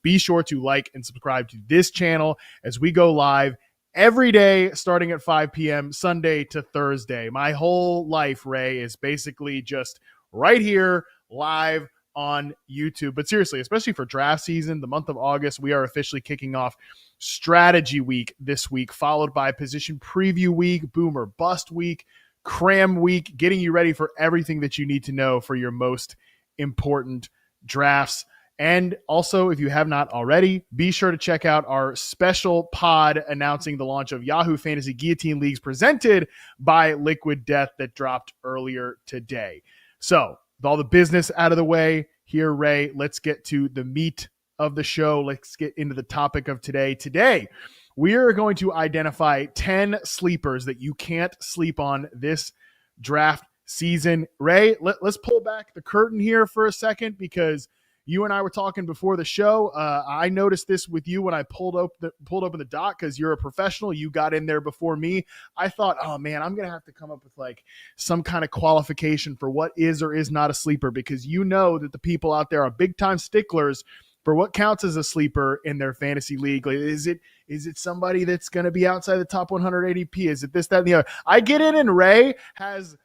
be sure to like and subscribe to this channel as we go live every day starting at 5 p.m. Sunday to Thursday. My whole life, Ray, is basically just right here live on YouTube. But seriously, especially for draft season, the month of August, we are officially kicking off strategy week this week, followed by position preview week, boomer bust week, cram week, getting you ready for everything that you need to know for your most important drafts. And also, if you have not already, be sure to check out our special pod announcing the launch of Yahoo Fantasy Guillotine Leagues presented by Liquid Death that dropped earlier today. So, with all the business out of the way here, Ray, let's get to the meat of the show. Let's get into the topic of today. Today, we are going to identify 10 sleepers that you can't sleep on this draft season. Ray, let's pull back the curtain here for a second, because you and I were talking before the show. I noticed this with you when I pulled open the doc, because you're a professional. You got in there before me. I thought, oh man, I'm going to have to come up with like some kind of qualification for what is or is not a sleeper, because you know that the people out there are big time sticklers for what counts as a sleeper in their fantasy league. Like, is it somebody that's going to be outside the top 100 ADP? Is it this, that, and the other? I get in, and Ray has,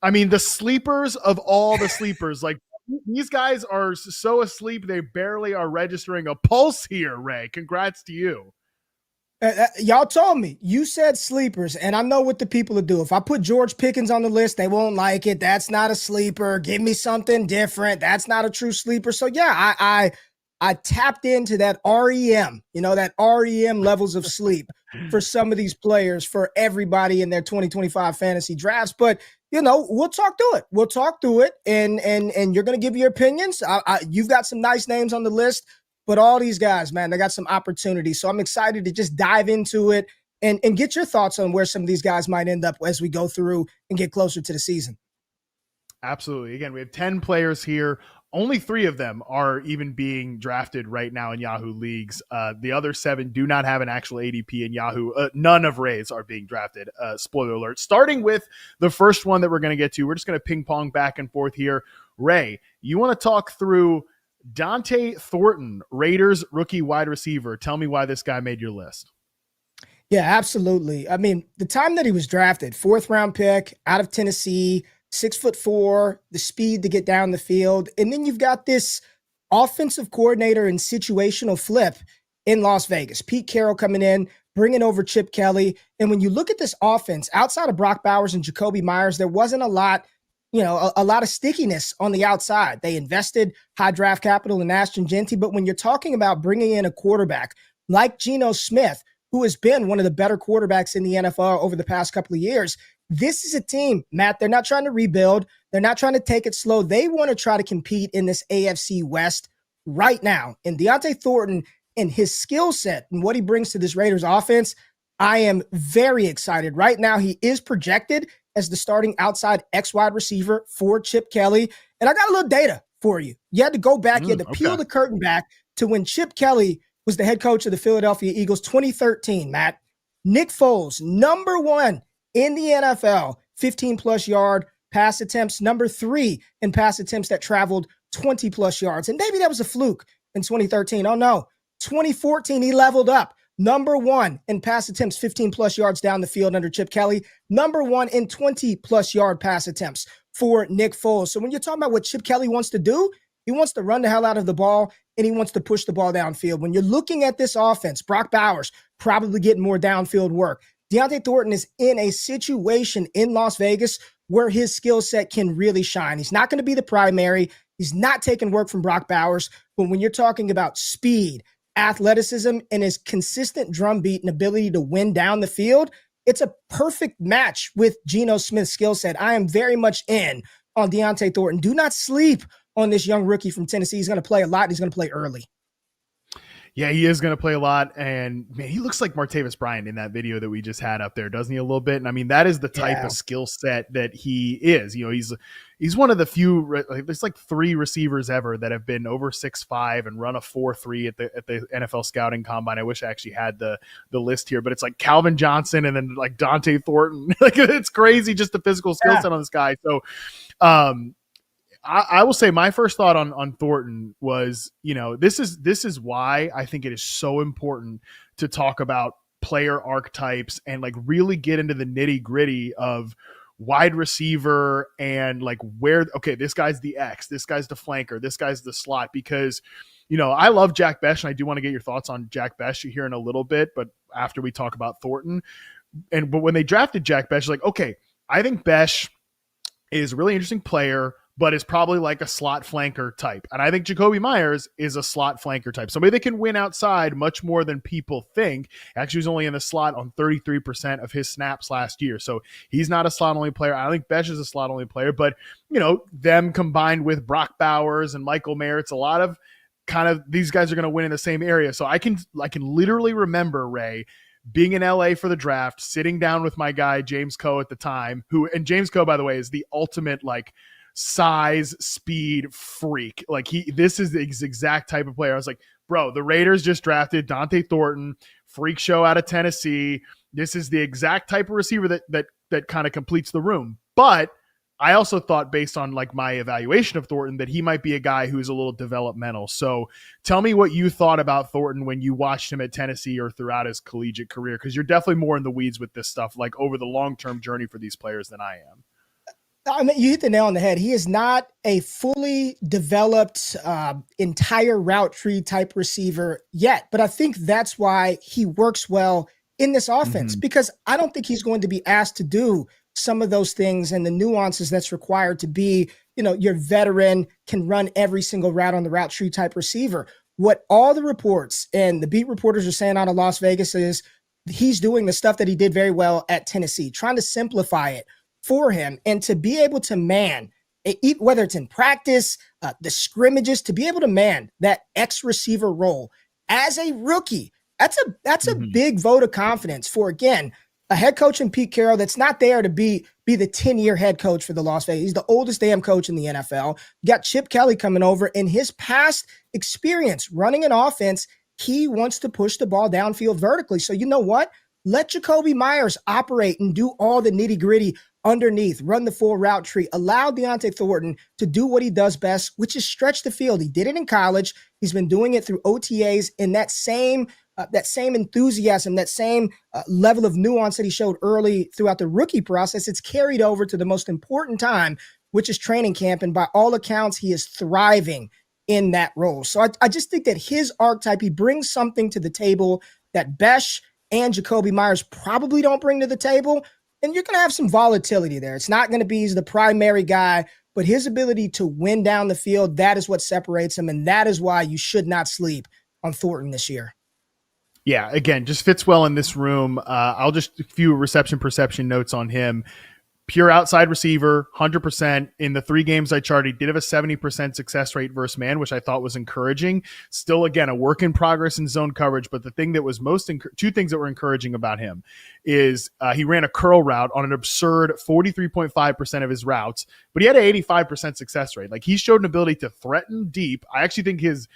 the sleepers of all the sleepers. Like, these guys are so asleep, they barely are registering a pulse here, Ray. Congrats to you. Y'all told me. You said sleepers, and I know what the people will do. If I put George Pickens on the list, they won't like it. That's not a sleeper. Give me something different. That's not a true sleeper. So, yeah, I tapped into that REM, that REM levels of sleep for some of these players, for everybody in their 2025 fantasy drafts. But we'll talk through it. We'll talk through it, and you're going to give your opinions. You've got some nice names on the list, but all these guys, man, they got some opportunities. So I'm excited to just dive into it and get your thoughts on where some of these guys might end up as we go through and get closer to the season. Absolutely. Again, we have 10 players here. Only 3 of them are even being drafted right now in Yahoo leagues. The other 7 do not have an actual ADP in Yahoo. None of Ray's are being drafted. Spoiler alert. Starting with the first one that we're going to get to, we're just going to ping pong back and forth here. Ray, you want to talk through Dante Thornton, Raiders rookie wide receiver. Tell me why this guy made your list. Yeah, absolutely. The time that he was drafted, 4th round pick out of Tennessee, 6'4", the speed to get down the field. And then you've got this offensive coordinator and situational flip in Las Vegas. Pete Carroll coming in, bringing over Chip Kelly. And when you look at this offense, outside of Brock Bowers and Jacoby Myers, there wasn't a lot of stickiness on the outside. They invested high draft capital in Ashton Genty. But when you're talking about bringing in a quarterback like Geno Smith, who has been one of the better quarterbacks in the NFL over the past couple of years, this is a team, Matt, they're not trying to rebuild. They're not trying to take it slow. They want to try to compete in this AFC West right now. And Dante Thornton and his skill set and what he brings to this Raiders offense, I am very excited. Right now, he is projected as the starting outside X wide receiver for Chip Kelly. And I got a little data for you. You had to go back. You had to peel the curtain back to when Chip Kelly was the head coach of the Philadelphia Eagles, 2013, Matt. Nick Foles, number 1 in the NFL, 15-plus yard pass attempts, number 3 in pass attempts that traveled 20-plus yards. And maybe that was a fluke in 2013. Oh, no. 2014, he leveled up. Number 1 in pass attempts, 15-plus yards down the field under Chip Kelly. Number 1 in 20-plus yard pass attempts for Nick Foles. So when you're talking about what Chip Kelly wants to do, he wants to run the hell out of the ball, and he wants to push the ball downfield. When you're looking at this offense, Brock Bowers probably getting more downfield work. Dante Thornton is in a situation in Las Vegas where his skill set can really shine. He's not going to be the primary. He's not taking work from Brock Bowers. But when you're talking about speed, athleticism, and his consistent drumbeat and ability to win down the field, it's a perfect match with Geno Smith's skill set. I am very much in on Dante Thornton. Do not sleep on this young rookie from Tennessee. He's going to play a lot, and he's going to play early. Yeah, he is going to play a lot, and man, he looks like Martavis Bryant in that video that we just had up there, doesn't he, a little bit? And that is the type of skill set that he is. He's one of the few, there's like 3 receivers ever that have been over 6'5" and run a 4.3 at the NFL scouting combine. I wish I actually had the list here, but it's like Calvin Johnson and then like Dante Thornton. Like, it's crazy, just the physical skill set on this guy. So, I will say my first thought on Thornton was, this is why I think it is so important to talk about player archetypes and like really get into the nitty gritty of wide receiver and like okay, this guy's the X, this guy's the flanker, this guy's the slot, because I love Jack Bech, and I do want to get your thoughts on Jack Bech here in a little bit, but after we talk about Thornton. But when they drafted Jack Bech, like, okay, I think Bech is a really interesting player, but is probably like a slot flanker type. And I think Jakobi Meyers is a slot flanker type. Somebody that can win outside much more than people think. Actually, he's only in the slot on 33% of his snaps last year. So he's not a slot only player. I don't think Bech is a slot only player, but them combined with Brock Bowers and Michael Mayer, it's a lot of kind of these guys are going to win in the same area. So I can literally remember, Ray, being in LA for the draft, sitting down with my guy, James Coe at the time, and James Coe, by the way, is the ultimate like size, speed freak. Like this is the exact type of player. I was like, bro, the Raiders just drafted Dante Thornton, freak show out of Tennessee. This is the exact type of receiver that kind of completes the room. But I also thought, based on like my evaluation of Thornton, that he might be a guy who's a little developmental. So tell me what you thought about Thornton when you watched him at Tennessee or throughout his collegiate career, because you're definitely more in the weeds with this stuff, like over the long-term journey for these players than I am. I mean, you hit the nail on the head. He is not a fully developed entire route tree type receiver yet, but I think that's why he works well in this offense, because I don't think he's going to be asked to do some of those things and the nuances that's required to be, your veteran can run every single route on the route tree type receiver. What all the reports and the beat reporters are saying out of Las Vegas is he's doing the stuff that he did very well at Tennessee, trying to simplify it for him, and to be able to man, whether it's in practice, the scrimmages, to be able to man that X receiver role as a rookie. That's a big vote of confidence for, again, a head coach in Pete Carroll that's not there to be the 10-year head coach for the Las Vegas. He's the oldest damn coach in the NFL. You got Chip Kelly coming over. In his past experience running an offense, he wants to push the ball downfield vertically. So you know what? Let Jakobi Meyers operate and do all the nitty-gritty underneath, run the full route tree, allow Dante Thornton to do what he does best, which is stretch the field. He did it in college. He's been doing it through OTAs, and that same enthusiasm, that same level of nuance that he showed early throughout the rookie process, it's carried over to the most important time, which is training camp. And by all accounts, he is thriving in that role. So I just think that his archetype, he brings something to the table that Bech and Jakobi Meyers probably don't bring to the table. And you're going to have some volatility there. It's not going to be he's the primary guy, but his ability to win down the field, that is what separates him. And that is why you should not sleep on Thornton this year. Yeah, again, just fits well in this room. I'll just a few reception perception notes on him. Pure outside receiver, 100%. In the 3 games I charted, he did have a 70% success rate versus man, which I thought was encouraging. Still, again, a work in progress in zone coverage, but the thing that was two things that were encouraging about him is he ran a curl route on an absurd 43.5% of his routes, but he had an 85% success rate. Like, he showed an ability to threaten deep. I actually think his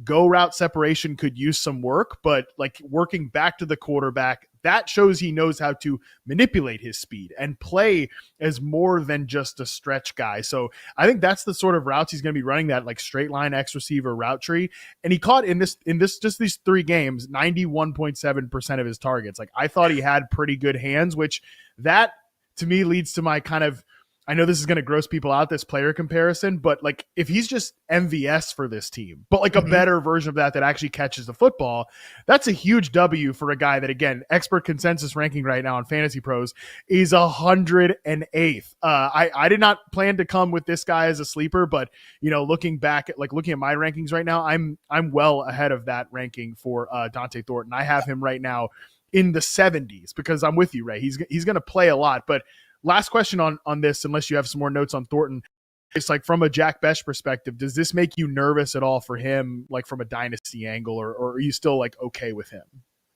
go route separation could use some work, but like working back to the quarterback, that shows he knows how to manipulate his speed and play as more than just a stretch guy. So I think that's the sort of routes he's going to be running, that like straight line X receiver route tree. And he caught in this just these 3 games, 91.7% of his targets. Like, I thought he had pretty good hands, which that to me leads to my kind of, I know this is going to gross people out, this player comparison, but like if he's just MVS for this team, but like a better version of that actually catches the football, that's a huge W for a guy that, again, expert consensus ranking right now on Fantasy Pros is 108th. I did not plan to come with this guy as a sleeper, but looking back at looking at my rankings right now, I'm well ahead of that ranking for Dante Thornton. I have him right now in the 70s because I'm with you, Ray. He's going to play a lot, but last question on this, unless you have some more notes on Thornton. It's like, from a Jack Bech perspective, does this make you nervous at all for him, like from a dynasty angle, or are you still like okay with him?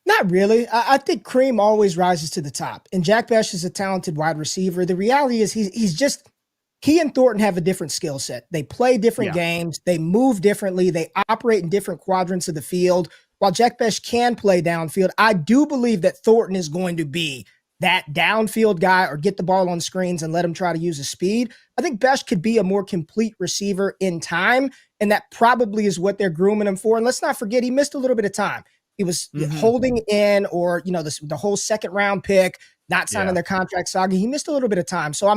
Not really. I think cream always rises to the top, and Jack Bech is a talented wide receiver. The reality is he and Thornton have a different skill set. They play different games. They move differently. They operate in different quadrants of the field. While Jack Bech can play downfield, I do believe that Thornton is going to be that downfield guy or get the ball on screens and let him try to use his speed. I think Besh could be a more complete receiver in time, and that probably is what they're grooming him for. And let's not forget, he missed a little bit of time. He was holding in, or, the whole second round pick, not signing their contract saga. He missed a little bit of time. So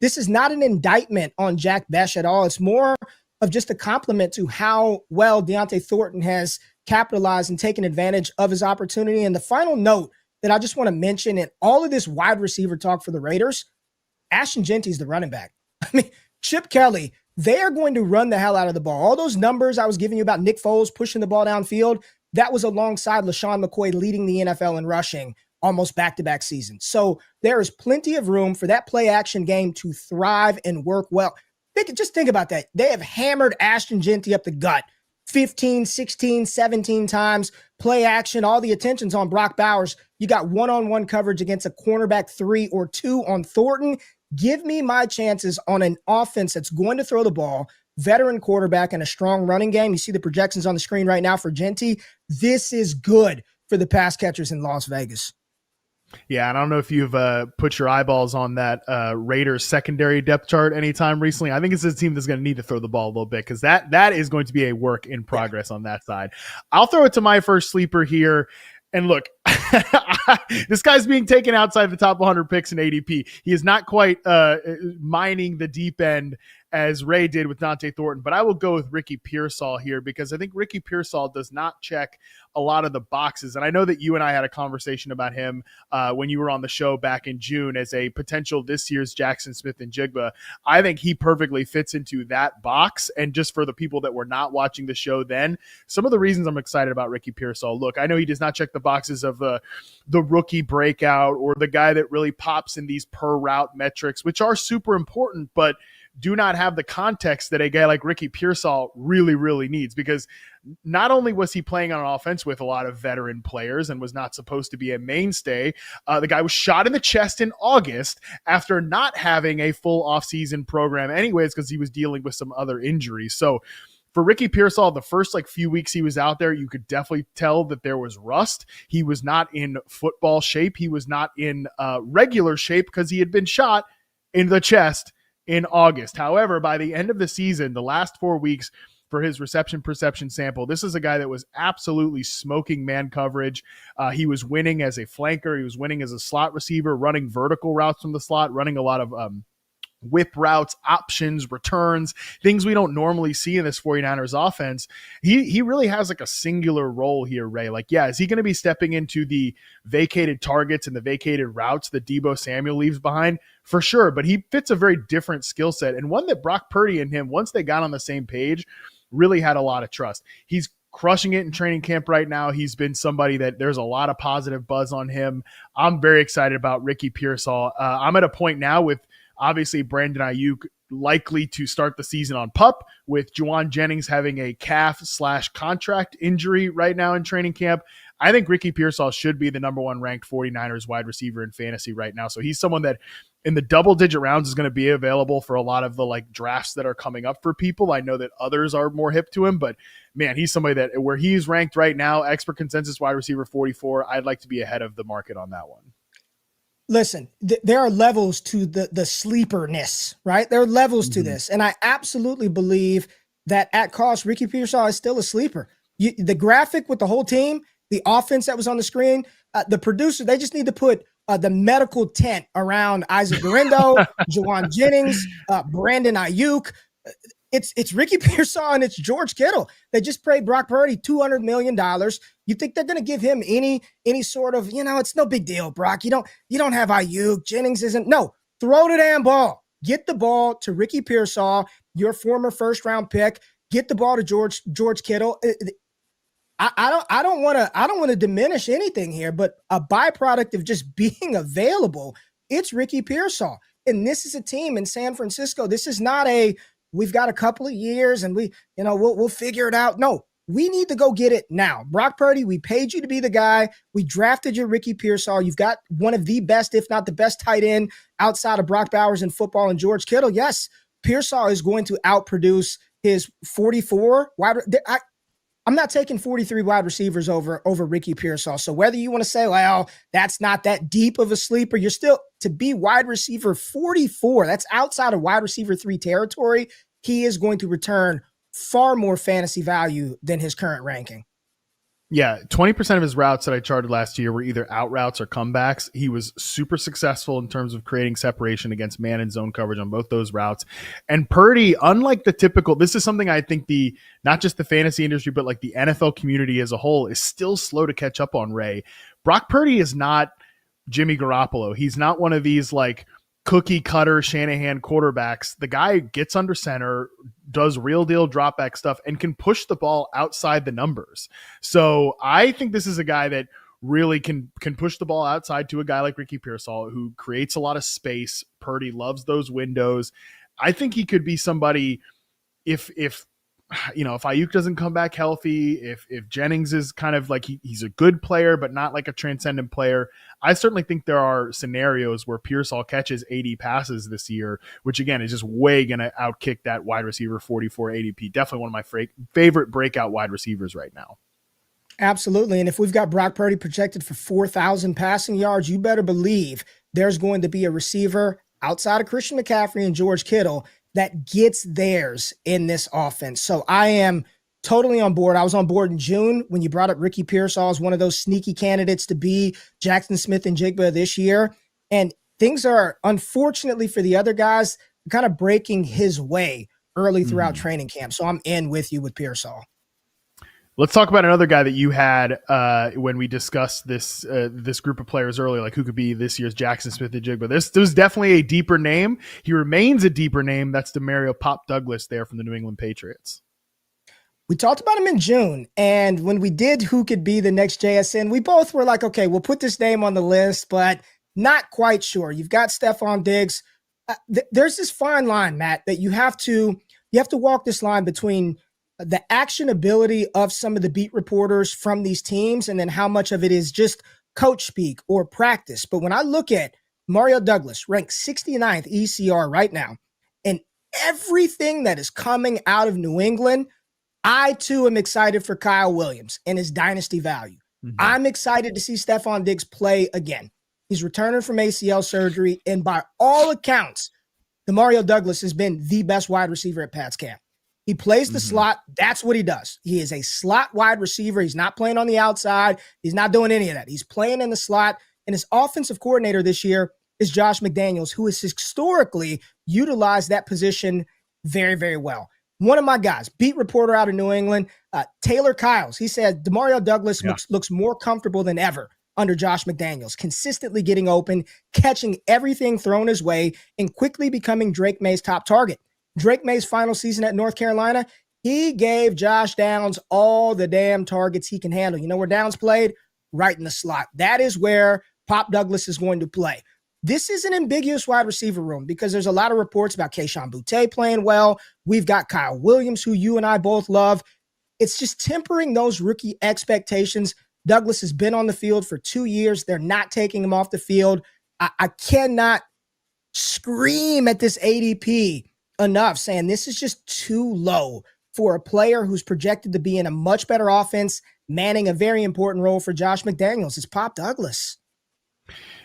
this is not an indictment on Jack Besh at all. It's more of just a compliment to how well Deontay Thornton has capitalized and taken advantage of his opportunity. And the final note that I just want to mention in all of this wide receiver talk for the Raiders, Ashton Genty's the running back. I mean, Chip Kelly, they are going to run the hell out of the ball. All those numbers I was giving you about Nick Foles pushing the ball downfield, that was alongside LaShawn McCoy leading the NFL in rushing almost back-to-back seasons. So there is plenty of room for that play-action game to thrive and work well. Just think about that. They have hammered Ashton Genty up the gut 15, 16, 17 times. Play action, all the attention's on Brock Bowers. You got one-on-one coverage against a cornerback 3 or 2 on Thornton. Give me my chances on an offense that's going to throw the ball, veteran quarterback, and a strong running game. You see the projections on the screen right now for Genty. This is good for the pass catchers in Las Vegas. Yeah, and I don't know if you've put your eyeballs on that Raiders secondary depth chart anytime recently. I think it's a team that's going to need to throw the ball a little bit, because that is going to be a work in progress on that side. I'll throw it to my first sleeper here. And look, this guy's being taken outside the top 100 picks in ADP. He is not quite mining the deep end as Ray did with Dante Thornton, but I will go with Ricky Pearsall here, because I think Ricky Pearsall does not check a lot of the boxes. And I know that you and I had a conversation about him when you were on the show back in June as a potential this year's Jackson Smith-Njigba. I think he perfectly fits into that box. And just for the people that were not watching the show then, some of the reasons I'm excited about Ricky Pearsall. Look, I know he does not check the boxes of the rookie breakout or the guy that really pops in these per route metrics, which are super important, but do not have the context that a guy like Ricky Pearsall really, really needs, because not only was he playing on an offense with a lot of veteran players and was not supposed to be a mainstay, the guy was shot in the chest in August after not having a full offseason program anyways, because he was dealing with some other injuries. So for Ricky Pearsall, the first few weeks he was out there, you could definitely tell that there was rust. He was not in football shape. He was not in regular shape because he had been shot in the chest in August. However, by the end of the season, the last 4 weeks for his reception perception sample, this is a guy that was absolutely smoking man coverage. He was winning as a flanker. He was winning as a slot receiver, running vertical routes from the slot, running a lot of whip routes, options, returns, things we don't normally see in this 49ers offense. He really has a singular role here, Ray. Is he going to be stepping into the vacated targets and the vacated routes that Deebo Samuel leaves behind? For sure, but he fits a very different skill set, and one that Brock Purdy and him, once they got on the same page, really had a lot of trust. He's crushing it in training camp right now. He's been somebody that there's a lot of positive buzz on him. I'm very excited about Ricky Pearsall. I'm at a point now with obviously Brandon Ayuk likely to start the season on PUP, with Juwan Jennings having a calf/contract injury right now in training camp. I think Ricky Pearsall should be the number 1 ranked 49ers wide receiver in fantasy right now. So he's someone that in the double-digit rounds is going to be available for a lot of the drafts that are coming up for people. I know that others are more hip to him, but man, he's somebody that where he's ranked right now, expert consensus wide receiver 44, I'd like to be ahead of the market on that one. Listen, there are levels to the sleeperness, right? There are levels to this. And I absolutely believe that at cost, Ricky Pearsall is still a sleeper. The graphic with the whole team, the offense that was on the screen, the producer, they just need to put the medical tent around Isaac Guerrero, Juwan Jennings, Brandon Ayuk. It's Ricky Pearsall and it's George Kittle. They just paid Brock Purdy $200 million. You think they're going to give him any sort of, it's no big deal, Brock. You don't have Ayuk. Jennings isn't. No, throw the damn ball. Get the ball to Ricky Pearsall, your former first-round pick. Get the ball to George Kittle. I don't want to diminish anything here, but a byproduct of just being available, it's Ricky Pearsall. And this is a team in San Francisco. This is not we've got a couple of years and we'll figure it out. No, we need to go get it now. Brock Purdy, we paid you to be the guy. We drafted you, Ricky Pearsall. You've got one of the best, if not the best tight end outside of Brock Bowers in football and George Kittle. Yes, Pearsall is going to outproduce his 44 wide. I'm not taking 43 wide receivers over Ricky Pearsall. So whether you want to say, well, that's not that deep of a sleeper, you're still to be wide receiver 44. That's outside of wide receiver 3 territory. He is going to return far more fantasy value than his current ranking. Yeah, 20% of his routes that I charted last year were either out routes or comebacks. He was super successful in terms of creating separation against man and zone coverage on both those routes. And Purdy, unlike the typical, this is something I think not just the fantasy industry, but like the NFL community as a whole is still slow to catch up on, Ray. Brock Purdy is not Jimmy Garoppolo. He's not one of these like cookie cutter Shanahan quarterbacks. The guy gets under center, does real deal drop back stuff, and can push the ball outside the numbers. So I think this is a guy that really can push the ball outside to a guy like Ricky Pearsall, who creates a lot of space. Purdy loves those windows. I think he could be somebody if Ayuk doesn't come back healthy, if Jennings is kind of like he's a good player, but not like a transcendent player, I certainly think there are scenarios where Pearsall catches 80 passes this year, which again is just way going to outkick that wide receiver 44 ADP. Definitely one of my favorite breakout wide receivers right now. Absolutely. And if we've got Brock Purdy projected for 4,000 passing yards, you better believe there's going to be a receiver outside of Christian McCaffrey and George Kittle that gets theirs in this offense. So I am totally on board. I was on board in June when you brought up Ricky Pearsall as one of those sneaky candidates to be Jackson Smith-Njigba this year. And things are, unfortunately for the other guys, kind of breaking his way early throughout training camp. So I'm in with you with Pearsall. Let's talk about another guy that you had when we discussed this group of players earlier, like who could be this year's Jackson Smith-Njigba. There's definitely a deeper name. He remains a deeper name. That's DeMario Pop Douglas there from the New England Patriots. We talked about him in June, and when we did who could be the next JSN, we both were like, okay, we'll put this name on the list, but not quite sure. You've got Stephon Diggs. There's this fine line, Matt, that you have to walk this line between the actionability of some of the beat reporters from these teams and then how much of it is just coach speak or practice. But when I look at Mario Douglas, ranked 69th ECR right now, and everything that is coming out of New England, I too am excited for Kyle Williams and his dynasty value. I'm excited to see Stephon Diggs play again. He's returning from ACL surgery, and by all accounts, DeMario Douglas has been the best wide receiver at Pat's camp. He plays the slot. That's what he does. He is a slot wide receiver. He's not playing on the outside. He's not doing any of that. He's playing in the slot. And his offensive coordinator this year is Josh McDaniels, who has historically utilized that position very, very well. One of my guys, beat reporter out of New England, Taylor Kyles, he said DeMario Douglas looks more comfortable than ever under Josh McDaniels, consistently getting open, catching everything thrown his way, and quickly becoming Drake May's top target. Drake May's final season at North Carolina, he gave Josh Downs all the damn targets he can handle. You know where Downs played? Right in the slot. That is where Pop Douglas is going to play. This is an ambiguous wide receiver room because there's a lot of reports about Kayshon Boutte playing well. We've got Kyle Williams, who you and I both love. It's just tempering those rookie expectations. Douglas has been on the field for 2 years. They're not taking him off the field. I cannot scream at this ADP enough saying this is just too low for a player who's projected to be in a much better offense, manning a very important role for Josh McDaniels. It's Pop Douglas.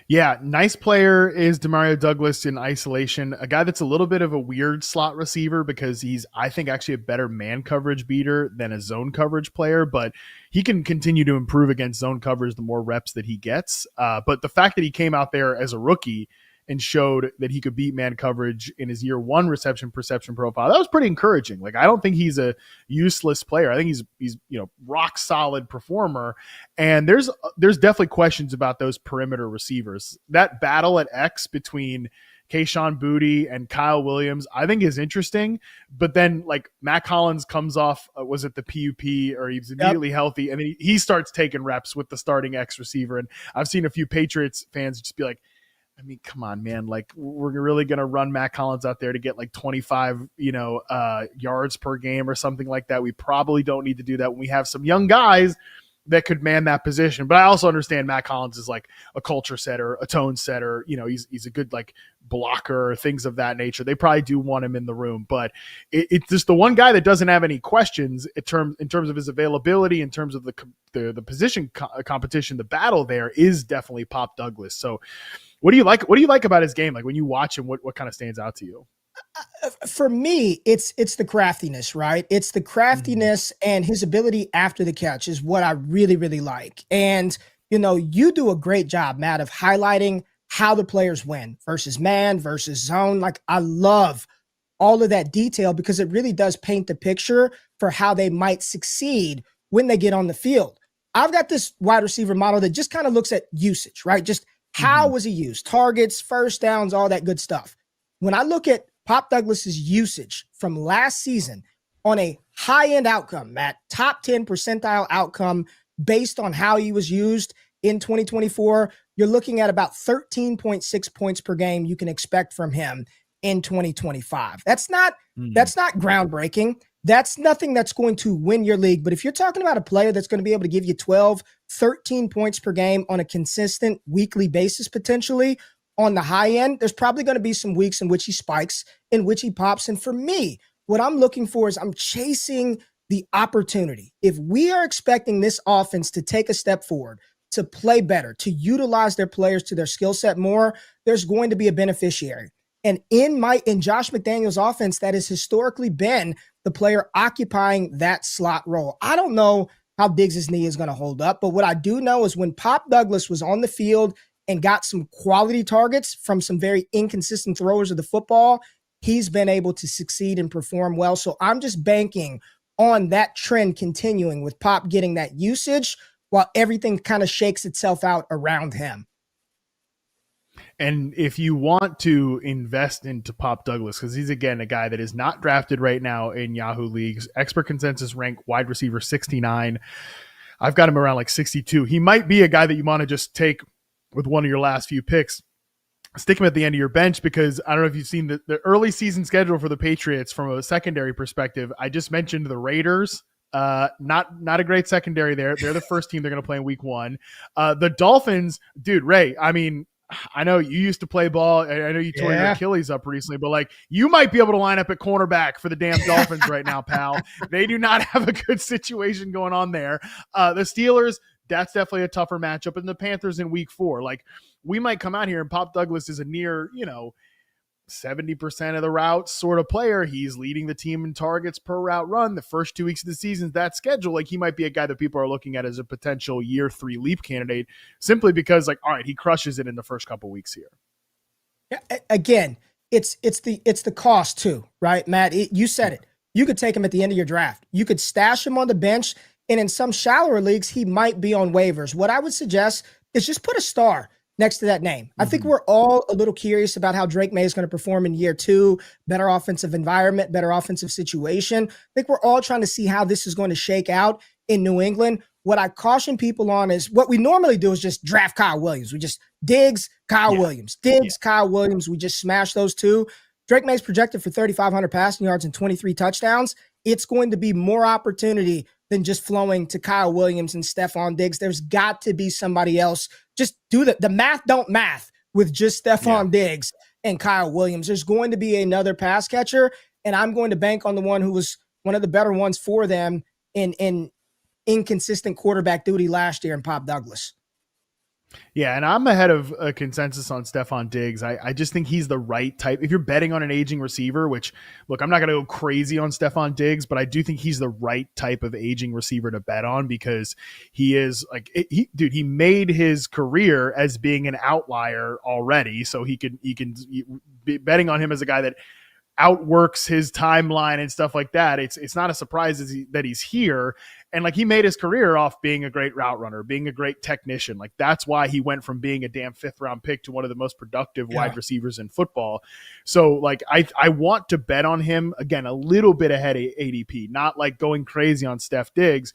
Yeah, nice player is DeMario Douglas in isolation, a guy that's a little bit of a weird slot receiver because he's, I think, actually a better man coverage beater than a zone coverage player, but he can continue to improve against zone coverage the more reps that he gets. But the fact that he came out there as a rookie and showed that he could beat man coverage in his year one reception perception profile, that was pretty encouraging. Like, I don't think he's a useless player. I think he's rock solid performer. And there's definitely questions about those perimeter receivers. That battle at X between Kayshon Boutte and Kyle Williams, I think is interesting. But then like Matt Collins comes off, was it the PUP, or he's immediately healthy, and then he starts taking reps with the starting X receiver. And I've seen a few Patriots fans just be like, I mean, come on, man. Like, we're really going to run Matt Collins out there to get like 25, yards per game or something like that. We probably don't need to do that when we have some young guys that could man that position. But I also understand Matt Collins is like a culture setter, a tone setter. You know, he's a good like blocker, things of that nature. They probably do want him in the room, but it's just the one guy that doesn't have any questions in terms of his availability, in terms of the position competition, the battle there is definitely Pop Douglas. So what do you like? What do you like about his game? Like when you watch him, what kind of stands out to you? For me, it's the craftiness, right? It's the craftiness and his ability after the catch is what I really, really like. And, you know, you do a great job, Matt, of highlighting how the players win versus man versus zone. Like I love all of that detail because it really does paint the picture for how they might succeed when they get on the field. I've got this wide receiver model that just kind of looks at usage, right? Just how was he used? Targets, first downs, all that good stuff. When I look at Pop Douglas's usage from last season on a high-end outcome, Matt, top 10 percentile outcome based on how he was used in 2024, you're looking at about 13.6 points per game you can expect from him in 2025. That's not groundbreaking. That's nothing that's going to win your league. But if you're talking about a player that's going to be able to give you 12, 13 points per game on a consistent weekly basis, potentially on the high end, there's probably going to be some weeks in which he spikes, in which he pops. And for me, what I'm looking for is I'm chasing the opportunity. If we are expecting this offense to take a step forward, to play better, to utilize their players to their skill set more, there's going to be a beneficiary. And in Josh McDaniels' offense, that has historically been the player occupying that slot role. I don't know how Diggs' knee is going to hold up, but what I do know is when Pop Douglas was on the field and got some quality targets from some very inconsistent throwers of the football, he's been able to succeed and perform well. So I'm just banking on that trend continuing with Pop getting that usage while everything kind of shakes itself out around him. And if you want to invest into Pop Douglas, because he's, again, a guy that is not drafted right now in Yahoo leagues, expert consensus rank wide receiver 69. I've got him around like 62. He might be a guy that you want to just take with one of your last few picks. Stick him at the end of your bench because I don't know if you've seen the early season schedule for the Patriots from a secondary perspective. I just mentioned the Raiders. Not a great secondary there. They're the first team they're going to play in week 1. The Dolphins, dude, Ray, I mean, I know you used to play ball. I know you tore your Achilles up recently, but like you might be able to line up at cornerback for the damn Dolphins right now, pal. They do not have a good situation going on there. The Steelers, that's definitely a tougher matchup. And the Panthers in week 4, like we might come out here and Pop Douglas is a near, 70% of the routes sort of player. He's leading the team in targets per route run. The first 2 weeks of the season, that schedule, like he might be a guy that people are looking at as a potential year 3 leap candidate simply because like, all right, he crushes it in the first couple weeks here. Yeah, again, it's the cost too, right, Matt? You said it. You could take him at the end of your draft. You could stash him on the bench, and in some shallower leagues, he might be on waivers. What I would suggest is just put a star next to that name. I think we're all a little curious about how Drake May is going to perform in year 2, better offensive environment, better offensive situation. I think we're all trying to see how this is going to shake out in New England. What I caution people on is what we normally do is just draft Kyle Williams. We just Diggs, Kyle Williams, Kyle Williams. We just smash those two. Drake May's projected for 3,500 passing yards and 23 touchdowns. It's going to be more opportunity than just flowing to Kyle Williams and Stephon Diggs. There's got to be somebody else. Just do the math don't math with just Stephon Diggs and Kyle Williams. There's going to be another pass catcher, and I'm going to bank on the one who was one of the better ones for them in inconsistent quarterback duty last year in Pop Douglas. Yeah, and I'm ahead of a consensus on Stephon Diggs. I just think he's the right type. If you're betting on an aging receiver, which, look, I'm not going to go crazy on Stephon Diggs, but I do think he's the right type of aging receiver to bet on because he is like, he made his career as being an outlier already. So he can be betting on him as a guy that outworks his timeline and stuff like that. It's not a surprise that he's here. And like he made his career off being a great route runner, being a great technician. Like that's why he went from being a damn 5th round pick to one of the most productive wide receivers in football. So like I want to bet on him again, a little bit ahead of ADP, not like going crazy on Steph Diggs,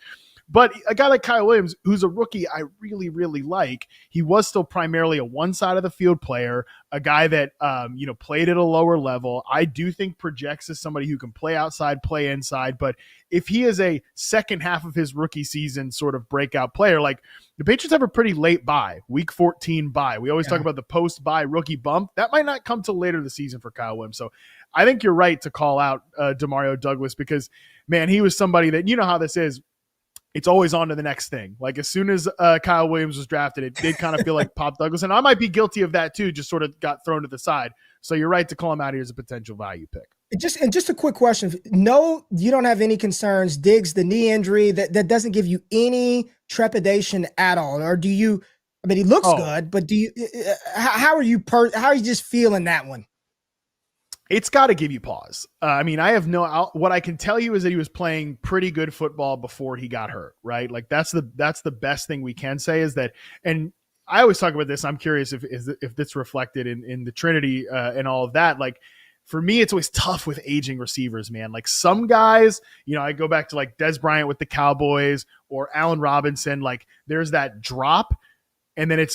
But a guy like Kyle Williams, who's a rookie I really, really like, he was still primarily a one side of the field player, a guy that, played at a lower level. I do think projects as somebody who can play outside, play inside. But if he is a second half of his rookie season sort of breakout player, like the Patriots have a pretty late bye, week 14 bye. We always talk about the post bye rookie bump. That might not come till later in the season for Kyle Williams. So I think you're right to call out DeMario Douglas because, man, he was somebody that, you know how this is. It's always on to the next thing. Like as soon as Kyle Williams was drafted, it did kind of feel like Pop Douglas. And I might be guilty of that too, just sort of got thrown to the side. So you're right to call him out here as a potential value pick. Just a quick question. No, you don't have any concerns. Diggs, the knee injury, that doesn't give you any trepidation at all. Or do you, I mean, he looks good, but do you, how are you just feeling that one? It's got to give you pause. I have what I can tell you is that he was playing pretty good football before he got hurt, right? Like that's the best thing we can say is that, and I always talk about this. I'm curious if that's reflected in the Trinity and all of that. Like for me, it's always tough with aging receivers, man. Like some guys, I go back to like Des Bryant with the Cowboys or Allen Robinson. Like there's that drop. And then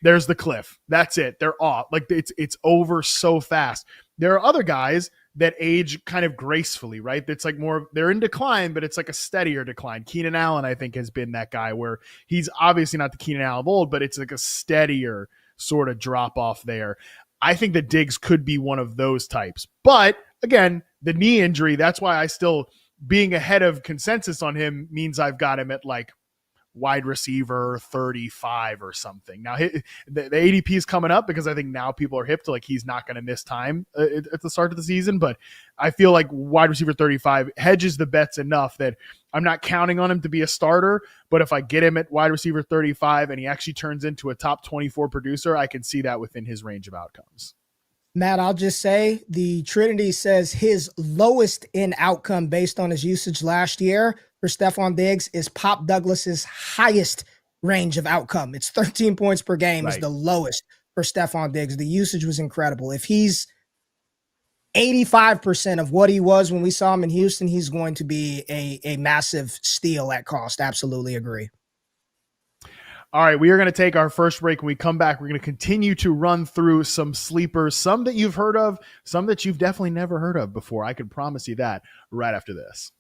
there's the cliff. That's it. They're off. Like it's over so fast. There are other guys that age kind of gracefully, right? It's like they're in decline, but it's like a steadier decline. Keenan Allen, I think, has been that guy where he's obviously not the Keenan Allen of old, but it's like a steadier sort of drop off there. I think that Diggs could be one of those types. But again, the knee injury, that's why I still being ahead of consensus on him means I've got him at like wide receiver 35 or something. Now the ADP is coming up because I think now people are hip to like he's not going to miss time at the start of the season, but I feel like wide receiver 35 hedges the bets enough that I'm not counting on him to be a starter, but if I get him at wide receiver 35 and he actually turns into a top 24 producer, I can see that within his range of outcomes. Matt, I'll just say the Trinity says his lowest in outcome based on his usage last year for Stephon Diggs is Pop Douglas's highest range of outcome. It's 13 points per game is the lowest for Stephon Diggs. The usage was incredible. If he's 85% of what he was when we saw him in Houston, he's going to be a massive steal at cost. Absolutely agree. All right, we are going to take our first break. When we come back, we're going to continue to run through some sleepers, some that you've heard of, some that you've definitely never heard of before. I can promise you that right after this.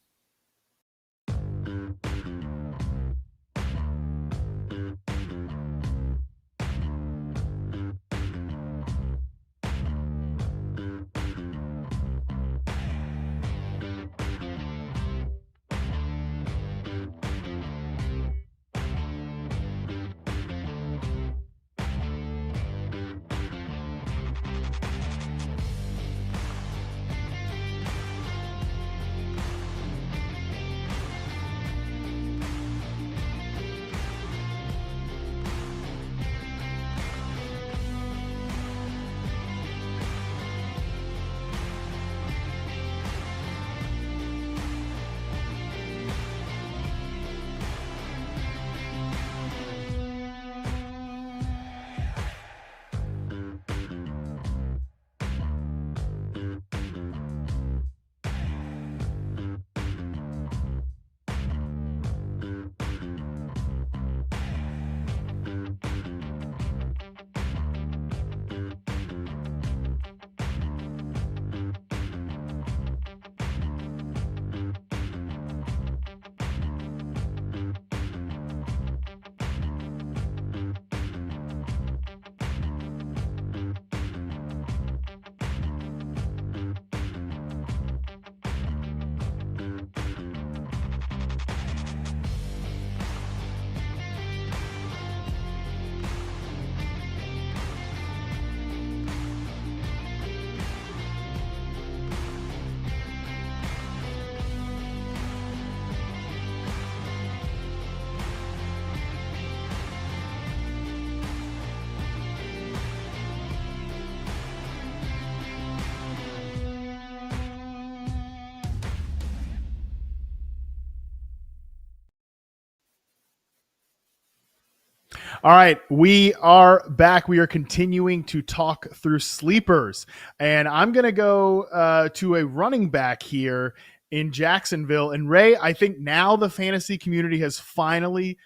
All right, we are back. We are continuing to talk through sleepers, and I'm going to go to a running back here. in Jacksonville. And Ray, I think now the fantasy community has finally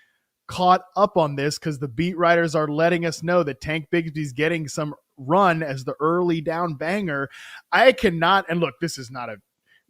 caught up on this because the beat writers are letting us know that Tank Bigsby's getting some run as the early down banger. I cannot, and look, this is not a,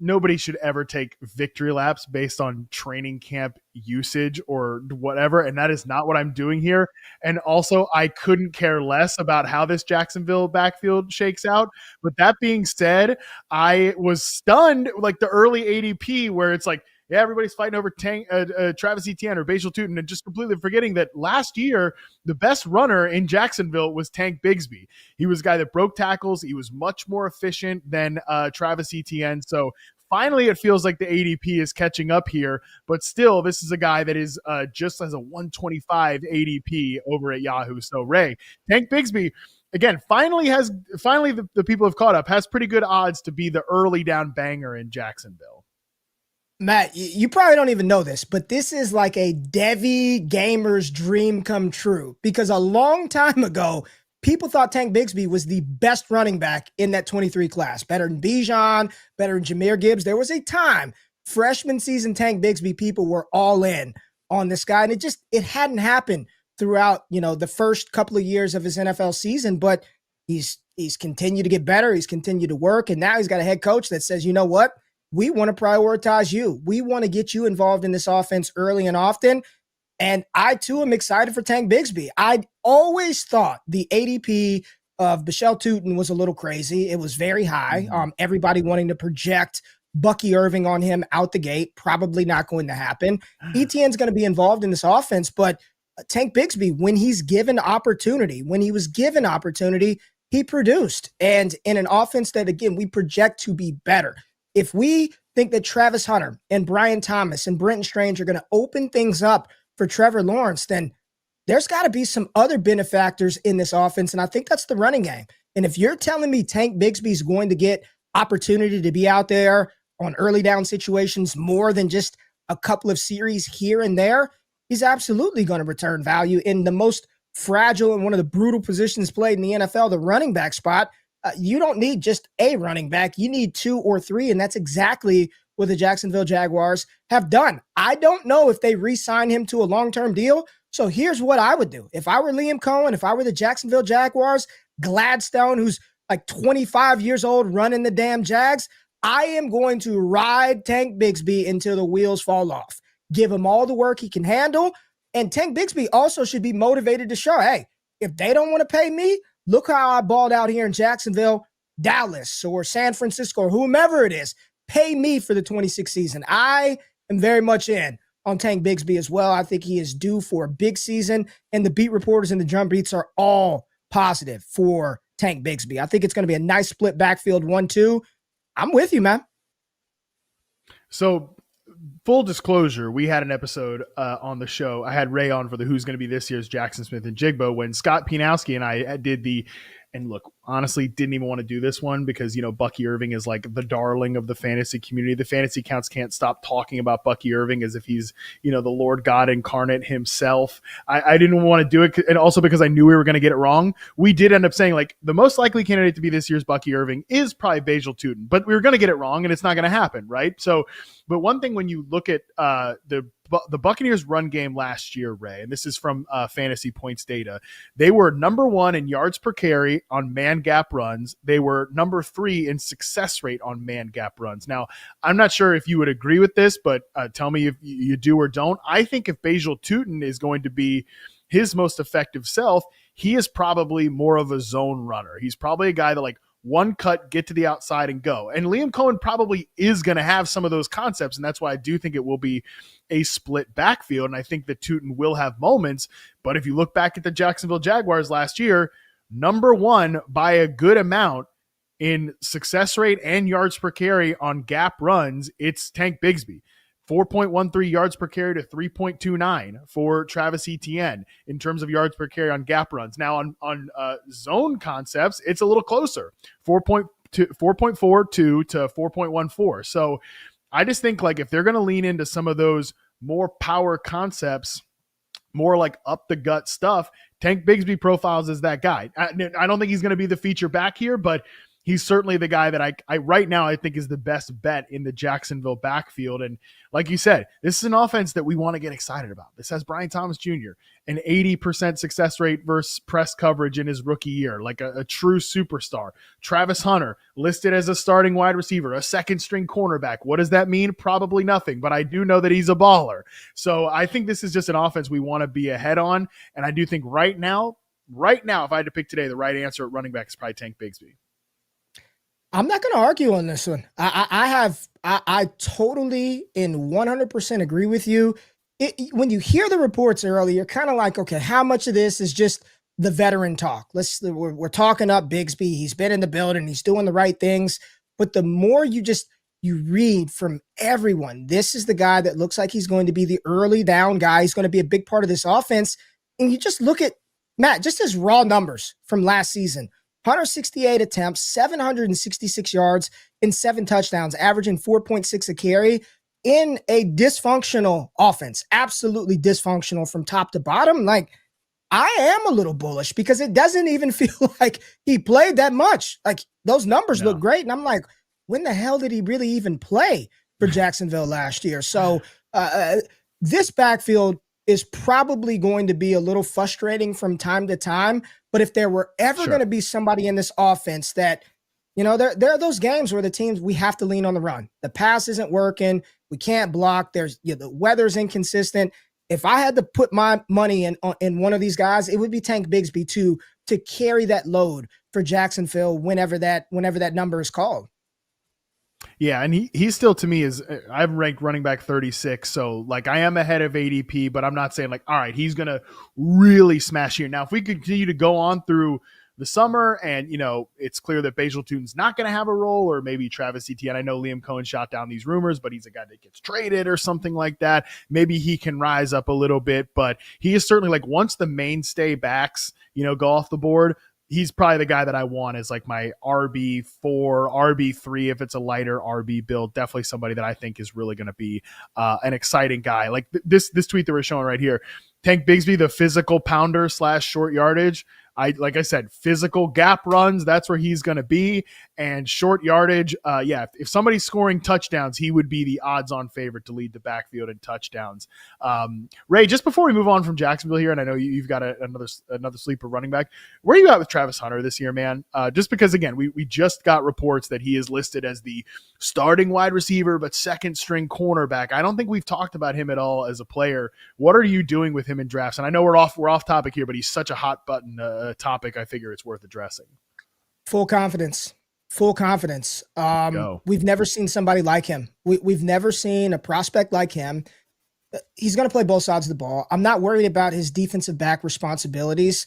nobody should ever take victory laps based on training camp usage or whatever. And that is not what I'm doing here. And also, I couldn't care less about how this Jacksonville backfield shakes out. But that being said, I was stunned, like the early ADP where it's like, yeah, everybody's fighting over Travis Etienne or Basil Tutin, and just completely forgetting that last year, the best runner in Jacksonville was Tank Bigsby. He was a guy that broke tackles. He was much more efficient than Travis Etienne. So finally, it feels like the ADP is catching up here, but still, this is a guy that is just as a 125 ADP over at Yahoo. So Ray, Tank Bigsby, again, finally the people have caught up, has pretty good odds to be the early down banger in Jacksonville. Matt, you probably don't even know this, but this is like a Devi gamer's dream come true because a long time ago, people thought Tank Bigsby was the best running back in that 23 class, better than Bijan, better than Jahmyr Gibbs. There was a time, freshman season Tank Bigsby, people were all in on this guy, and it hadn't happened throughout, the first couple of years of his NFL season, but he's continued to get better. He's continued to work, and now he's got a head coach that says, you know what? We want to prioritize you. We want to get you involved in this offense early and often. And I, too, am excited for Tank Bigsby. I always thought the ADP of Basil Tutin was a little crazy. It was very high. Everybody wanting to project Bucky Irving on him out the gate. Probably not going to happen. Etienne's going to be involved in this offense, but Tank Bigsby, when he was given opportunity, he produced. And in an offense that, again, we project to be better. If we think that Travis Hunter and Brian Thomas and Brenton Strange are going to open things up for Trevor Lawrence, then there's got to be some other benefactors in this offense, and I think that's the running game. And if you're telling me Tank Bigsby is going to get opportunity to be out there on early down situations more than just a couple of series here and there, he's absolutely going to return value in the most fragile and one of the brutal positions played in the NFL, the running back spot. You don't need just a running back. You need 2 or 3, and that's exactly what the Jacksonville Jaguars have done. I don't know if they re-sign him to a long-term deal, so here's what I would do. If I were Liam Cohen, if I were the Jacksonville Jaguars, Gladstone, who's like 25 years old running the damn Jags, I am going to ride Tank Bigsby until the wheels fall off. Give him all the work he can handle, and Tank Bigsby also should be motivated to show, hey, if they don't want to pay me, look how I balled out here in Jacksonville, Dallas, or San Francisco, or whomever it is. Pay me for the 26th season. I am very much in on Tank Bigsby as well. I think he is due for a big season, and the beat reporters and the drum beats are all positive for Tank Bigsby. I think it's going to be a nice split backfield 1-2. I'm with you, man. So, full disclosure, we had an episode on the show. I had Ray on for the Who's Going to Be This Year's Jackson Smith and Jigbo when Scott Pianowski and I did and look, honestly, didn't even want to do this one because, Bucky Irving is like the darling of the fantasy community. The fantasy counts can't stop talking about Bucky Irving as if he's, the Lord God incarnate himself. I didn't want to do it. And also because I knew we were going to get it wrong. We did end up saying like the most likely candidate to be this year's Bucky Irving is probably Basil Tutin, but we were going to get it wrong and it's not going to happen. Right. So, but one thing when you look at the Buccaneers run game last year, Ray, and this is from fantasy points data, they were number 1 in yards per carry on man gap runs. They were number 3 in success rate on man gap runs. Now, I'm not sure if you would agree with this, but tell me if you do or don't. I think if Basil Tutin is going to be his most effective self, he is probably more of a zone runner. He's probably a guy that like one cut, get to the outside and go. And Liam Cohen probably is going to have some of those concepts. And that's why I do think it will be a split backfield. And I think that Tutin will have moments. But if you look back at the Jacksonville Jaguars last year, number 1 by a good amount in success rate and yards per carry on gap runs, it's Tank Bigsby. 4.13 yards per carry to 3.29 for Travis Etienne in terms of yards per carry on gap runs. Now on zone concepts, it's a little closer, 4.42 to 4.14. So I just think like if they're going to lean into some of those more power concepts, more like up the gut stuff, Tank Bigsby profiles as that guy. I don't think he's going to be the feature back here, but he's certainly the guy that I right now I think is the best bet in the Jacksonville backfield. And like you said, this is an offense that we want to get excited about. This has Brian Thomas Jr., an 80% success rate versus press coverage in his rookie year, like a true superstar. Travis Hunter listed as a starting wide receiver, a second string cornerback. What does that mean? Probably nothing, but I do know that he's a baller. So I think this is just an offense we want to be ahead on. And I do think right now, if I had to pick today, the right answer at running back is probably Tank Bigsby. I'm not going to argue on this one. I totally and 100% agree with you. When you hear the reports early, you're kind of like, okay, how much of this is just the veteran talk? We're talking up Bigsby. He's been in the building. He's doing the right things. But the more you read from everyone, this is the guy that looks like he's going to be the early down guy. He's going to be a big part of this offense. And you just look at Matt, just his raw numbers from last season. 168 attempts, 766 yards, and 7 touchdowns, averaging 4.6 a carry in a dysfunctional offense. Absolutely dysfunctional from top to bottom. Like, I am a little bullish because it doesn't even feel like he played that much. Like, those numbers look great. And I'm like, when the hell did he really even play for Jacksonville last year? So this backfield is probably going to be a little frustrating from time to time. But if there were ever going to be somebody in this offense that, you know, there are those games where the teams, we have to lean on the run. The pass isn't working. We can't block. There's, you know, the weather's inconsistent. If I had to put my money in one of these guys, it would be Tank Bigsby to carry that load for Jacksonville whenever that number is called. Yeah, and he's still, to me, I've ranked running back 36, so like I am ahead of ADP, but I'm not saying like, all right, he's going to really smash here. Now, if we continue to go on through the summer and, you know, it's clear that Basil Tutin's not going to have a role, or maybe Travis Etienne. I know Liam Cohen shot down these rumors, but he's a guy that gets traded or something like that. Maybe he can rise up a little bit, but he is certainly like, once the mainstay backs, you know, go off the board, he's probably the guy that I want as like my RB4, RB3 if it's a lighter RB build. Definitely somebody that I think is really going to be an exciting guy. Like this tweet that we're showing right here, Tank Bigsby, the physical pounder / short yardage. Like I said, physical gap runs, that's where he's going to be. And short yardage, if somebody's scoring touchdowns, he would be the odds-on favorite to lead the backfield in touchdowns. Ray, just before we move on from Jacksonville here, and I know you've got another sleeper running back, where are you at with Travis Hunter this year, man? Just because, again, we just got reports that he is listed as the starting wide receiver but second-string cornerback. I don't think we've talked about him at all as a player. What are you doing with him in drafts? And I know we're off topic here, but he's such a hot button topic. I figure it's worth addressing. Full confidence. We've never seen somebody like him. We've never seen a prospect like him. He's going to play both sides of the ball. I'm not worried about his defensive back responsibilities.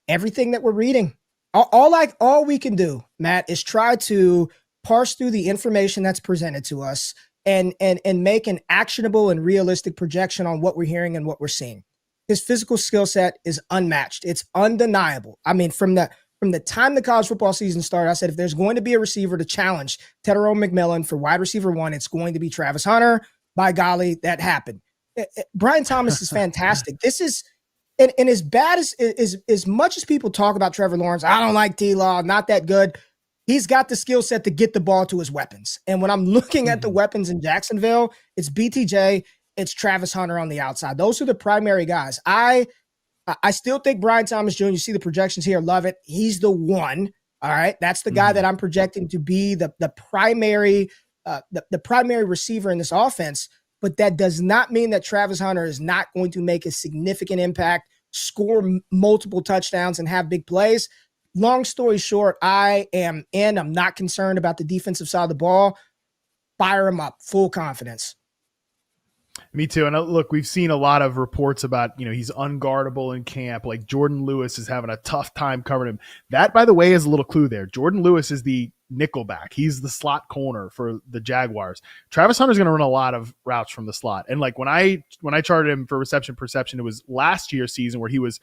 Everything that we're reading, all we can do, Matt, is try to parse through the information that's presented to us and make an actionable and realistic projection on what we're hearing and what we're seeing. His physical skill set is unmatched. It's undeniable. I mean, from the time the college football season started, I said, if there's going to be a receiver to challenge Tedero McMillan for wide receiver 1, it's going to be Travis Hunter. By golly, that happened. Brian Thomas is fantastic. This is, and as bad as much as people talk about Trevor Lawrence, I don't like T-Law, not that good. He's got the skill set to get the ball to his weapons. And when I'm looking at the weapons in Jacksonville, it's BTJ, it's Travis Hunter on the outside. Those are the primary guys. I still think Brian Thomas Jr., you see the projections here, love it. He's the one. All right. That's the guy that I'm projecting to be the primary receiver in this offense. But that does not mean that Travis Hunter is not going to make a significant impact, score multiple touchdowns, and have big plays. Long story short, I am in. I'm not concerned about the defensive side of the ball. Fire him up. Full confidence. Me too. And look, we've seen a lot of reports about, you know, he's unguardable in camp. Like Jordan Lewis is having a tough time covering him. That, by the way, is a little clue there. Jordan Lewis is the nickelback. He's the slot corner for the Jaguars. Travis Hunter's going to run a lot of routes from the slot. And like when I charted him for reception perception, it was last year's season where he was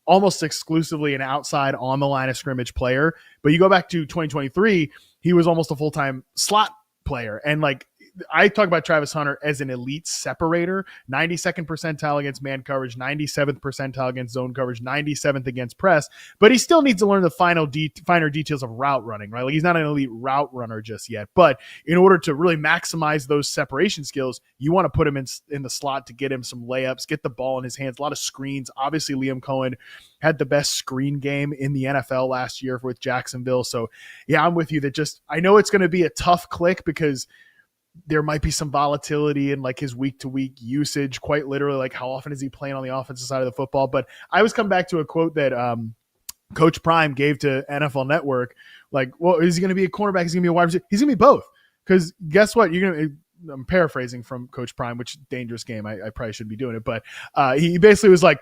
almost exclusively an outside on the line of scrimmage player. But you go back to 2023, he was almost a full-time slot player. And like, I talk about Travis Hunter as an elite separator, 92nd percentile against man coverage, 97th percentile against zone coverage, 97th against press, but he still needs to learn the finer details of route running, right? Like he's not an elite route runner just yet, but in order to really maximize those separation skills, you want to put him in the slot to get him some layups, get the ball in his hands, a lot of screens. Obviously, Liam Cohen had the best screen game in the NFL last year with Jacksonville. So yeah, I'm with you that I know it's going to be a tough click because there might be some volatility in like his week to week usage, quite literally, like how often is he playing on the offensive side of the football. But I always come back to a quote that Coach Prime gave to NFL Network. Like, well, is he going to be a cornerback? Is he going to be a wide receiver? He's going to be both. Because guess what? I'm paraphrasing from Coach Prime, which dangerous game. I probably shouldn't be doing it. But he basically was like,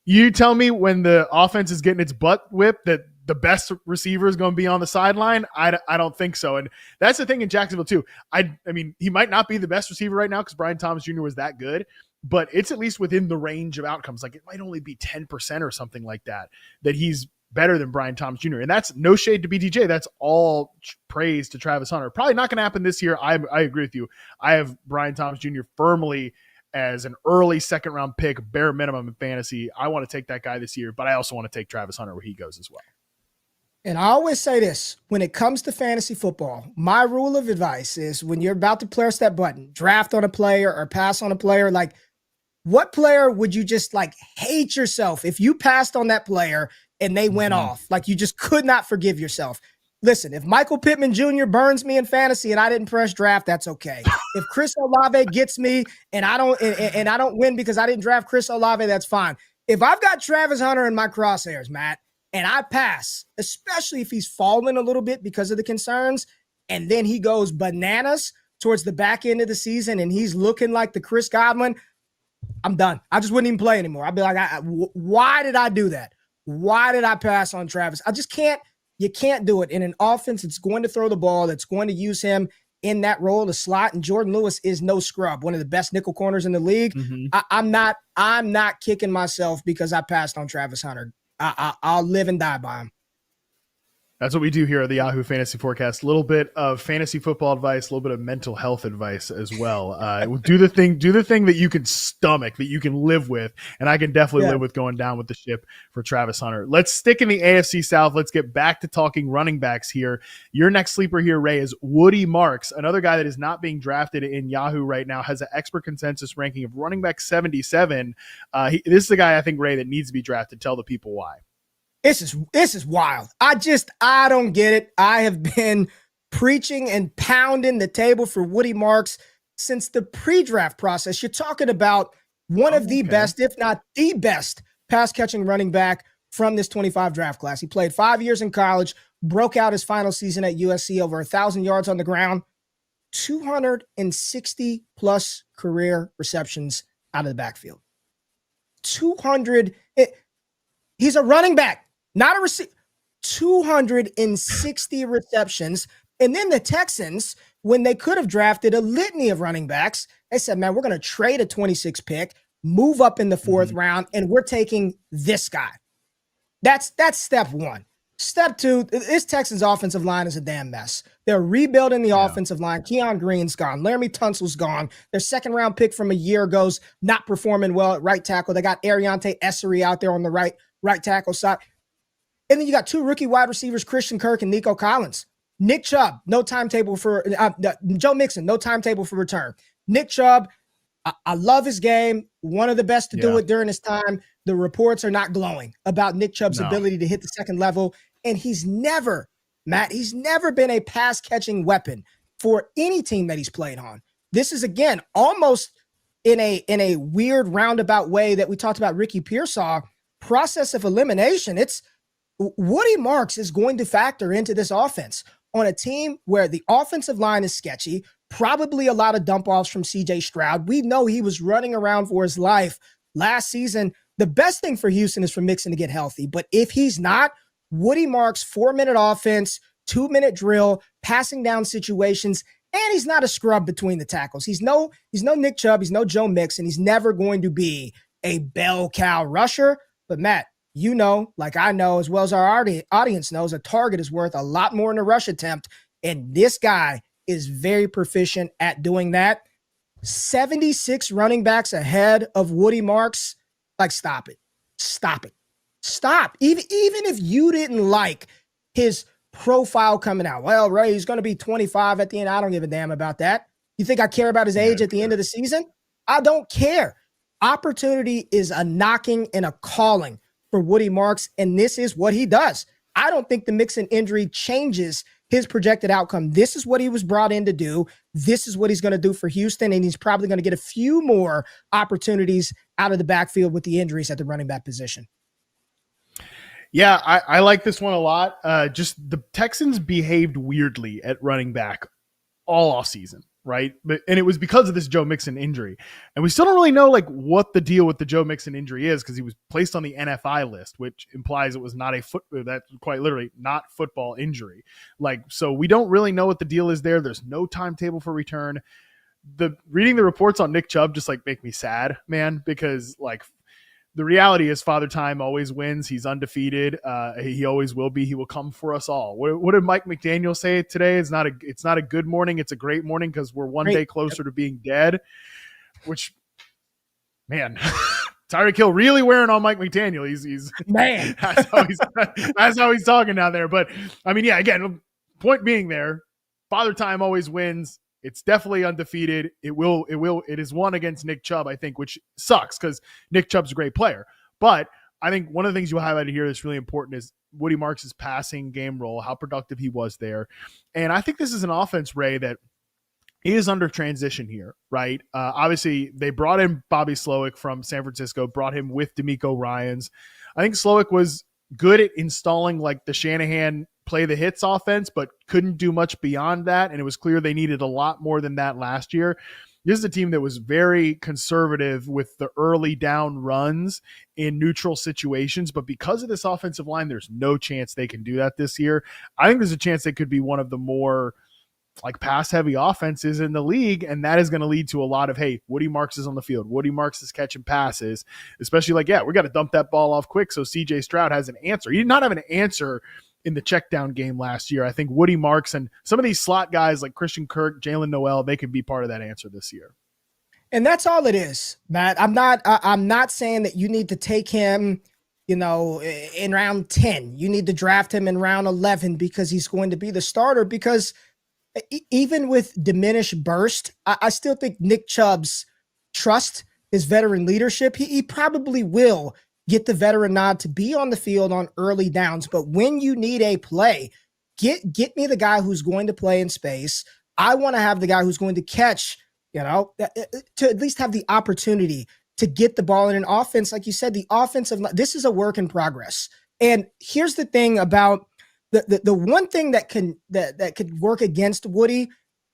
you tell me when the offense is getting its butt whipped that the best receiver is going to be on the sideline. I don't think so. And that's the thing in Jacksonville too. I mean, he might not be the best receiver right now because Brian Thomas Jr. was that good, but it's at least within the range of outcomes. Like it might only be 10% or something like that he's better than Brian Thomas Jr. And that's no shade to BTJ. That's all praise to Travis Hunter. Probably not going to happen this year. I agree with you. I have Brian Thomas Jr. firmly as an early second round pick, bare minimum in fantasy. I want to take that guy this year, but I also want to take Travis Hunter where he goes as well. And I always say this, when it comes to fantasy football, my rule of advice is when you're about to press that button, draft on a player or pass on a player, like what player would you just like hate yourself if you passed on that player and they went off? Like you just could not forgive yourself. Listen, if Michael Pittman Jr. burns me in fantasy and I didn't press draft, that's okay. If Chris Olave gets me and I don't win because I didn't draft Chris Olave, that's fine. If I've got Travis Hunter in my crosshairs, Matt, and I pass, especially if he's fallen a little bit because of the concerns, and then he goes bananas towards the back end of the season and he's looking like the Chris Godwin, I'm done. I just wouldn't even play anymore. I'd be like, why did I do that? Why did I pass on Travis? I just can't. You can't do it. In an offense, it's going to throw the ball. That's going to use him in that role, the slot. And Jordan Lewis is no scrub, one of the best nickel corners in the league. I'm not kicking myself because I passed on Travis Hunter. I'll live and die by him. That's what we do here at the Yahoo Fantasy Forecast. A little bit of fantasy football advice, a little bit of mental health advice as well. Do the thing that you can stomach, that you can live with. And I can definitely live with going down with the ship for Travis Hunter. Let's stick in the AFC South. Let's get back to talking running backs here. Your next sleeper here, Ray, is Woody Marks, another guy that is not being drafted in Yahoo right now, has an expert consensus ranking of running back 77. This is the guy I think, Ray, that needs to be drafted. Tell the people why. This is wild. I don't get it. I have been preaching and pounding the table for Woody Marks since the pre-draft process. You're talking about one of the best, if not the best, pass-catching running back from this 25 draft class. He played 5 years in college, broke out his final season at USC, over 1,000 yards on the ground, 260-plus career receptions out of the backfield. 200. He's a running back. Not a receiver. 260 receptions. And then the Texans, when they could have drafted a litany of running backs, they said, man, we're going to trade a 26 pick, move up in the fourth round, and we're taking this guy. That's step one. Step two, this Texans offensive line is a damn mess. They're rebuilding the offensive line. Keon Green's gone. Laramie Tunsil's gone. Their second round pick from a year ago's not performing well at right tackle. They got Ariante Essery out there on the right tackle side. And then you got two rookie wide receivers, Christian Kirk and Nico Collins. Nick Chubb, no timetable for Joe Mixon, no timetable for return. Nick Chubb, I love his game. One of the best to do it during his time. The reports are not glowing about Nick Chubb's ability to hit the second level. And he's never been a pass catching weapon for any team that he's played on. This is, again, almost in a weird roundabout way that we talked about Ricky Pearsall, process of elimination. It's Woody Marks is going to factor into this offense on a team where the offensive line is sketchy, probably a lot of dump offs from CJ Stroud. We know he was running around for his life last season. The best thing for Houston is for Mixon to get healthy. But if he's not, Woody Marks, 4-minute offense, 2-minute drill, passing down situations, and he's not a scrub between the tackles. He's no Nick Chubb. He's no Joe Mixon. He's never going to be a bell cow rusher. But Matt, you know, like I know, as well as our audience knows, a target is worth a lot more in a rush attempt. And this guy is very proficient at doing that. 76 running backs ahead of Woody Marks. Like, stop it. Stop it. Stop. Even if you didn't like his profile coming out, well, Ray, he's going to be 25 at the end. I don't give a damn about that. You think I care about his age at the end of the season? I don't care. Opportunity is a knocking and a calling for Woody Marks, and this is what he does. I don't think the Mixon injury changes his projected outcome. This is what he was brought in to do. This is what he's going to do for Houston, and he's probably going to get a few more opportunities out of the backfield with the injuries at the running back position. Yeah, I like this one a lot. Just the Texans behaved weirdly at running back all offseason, right? And it was because of this Joe Mixon injury. And we still don't really know like what the deal with the Joe Mixon injury is, because he was placed on the NFI list, which implies it was not that's quite literally not football injury. Like, so we don't really know what the deal is there. There's no timetable for return. Reading the reports on Nick Chubb just like make me sad, man, because like the reality is Father Time always wins. He's undefeated. He always will be. He will come for us all. What did Mike McDaniel say today? It's not a good morning. It's a great morning because we're one day closer to being dead, which, man, Tyreek Hill really wearing on Mike McDaniel. He's man. That's how he's talking down there. But I mean, yeah, again, point being there, Father Time always wins. It's definitely undefeated. It is one against Nick Chubb, I think, which sucks because Nick Chubb's a great player. But I think one of the things you highlighted here that's really important is Woody Marks' passing game role, how productive he was there. And I think this is an offense, Ray, that is under transition here, right? Obviously, they brought in Bobby Slowick from San Francisco, brought him with DeMeco Ryans. I think Slowick was good at installing like the Shanahan play the hits offense, but couldn't do much beyond that. And it was clear they needed a lot more than that last year. This is a team that was very conservative with the early down runs in neutral situations. But because of this offensive line, there's no chance they can do that this year. I think there's a chance they could be one of the more like pass heavy offenses in the league. And that is going to lead to a lot of, hey, Woody Marks is on the field. Woody Marks is catching passes, especially like, yeah, we got to dump that ball off quick. So CJ Stroud has an answer. He did not have an answer in the check down game last year. I think Woody Marks and some of these slot guys like Christian Kirk, Jalen Noel, they could be part of that answer this year. And that's all it is, Matt. I'm not saying that you need to take him, in round 10. You need to draft him in round 11 because he's going to be the starter, because even with diminished burst, I still think Nick Chubb's trust, his veteran leadership, he probably will get the veteran nod to be on the field on early downs. But when you need a play, get me the guy who's going to play in space. I want to have the guy who's going to catch, to at least have the opportunity to get the ball in an offense. Like you said, the offensive, this is a work in progress. And here's the thing about the one thing that could work against Woody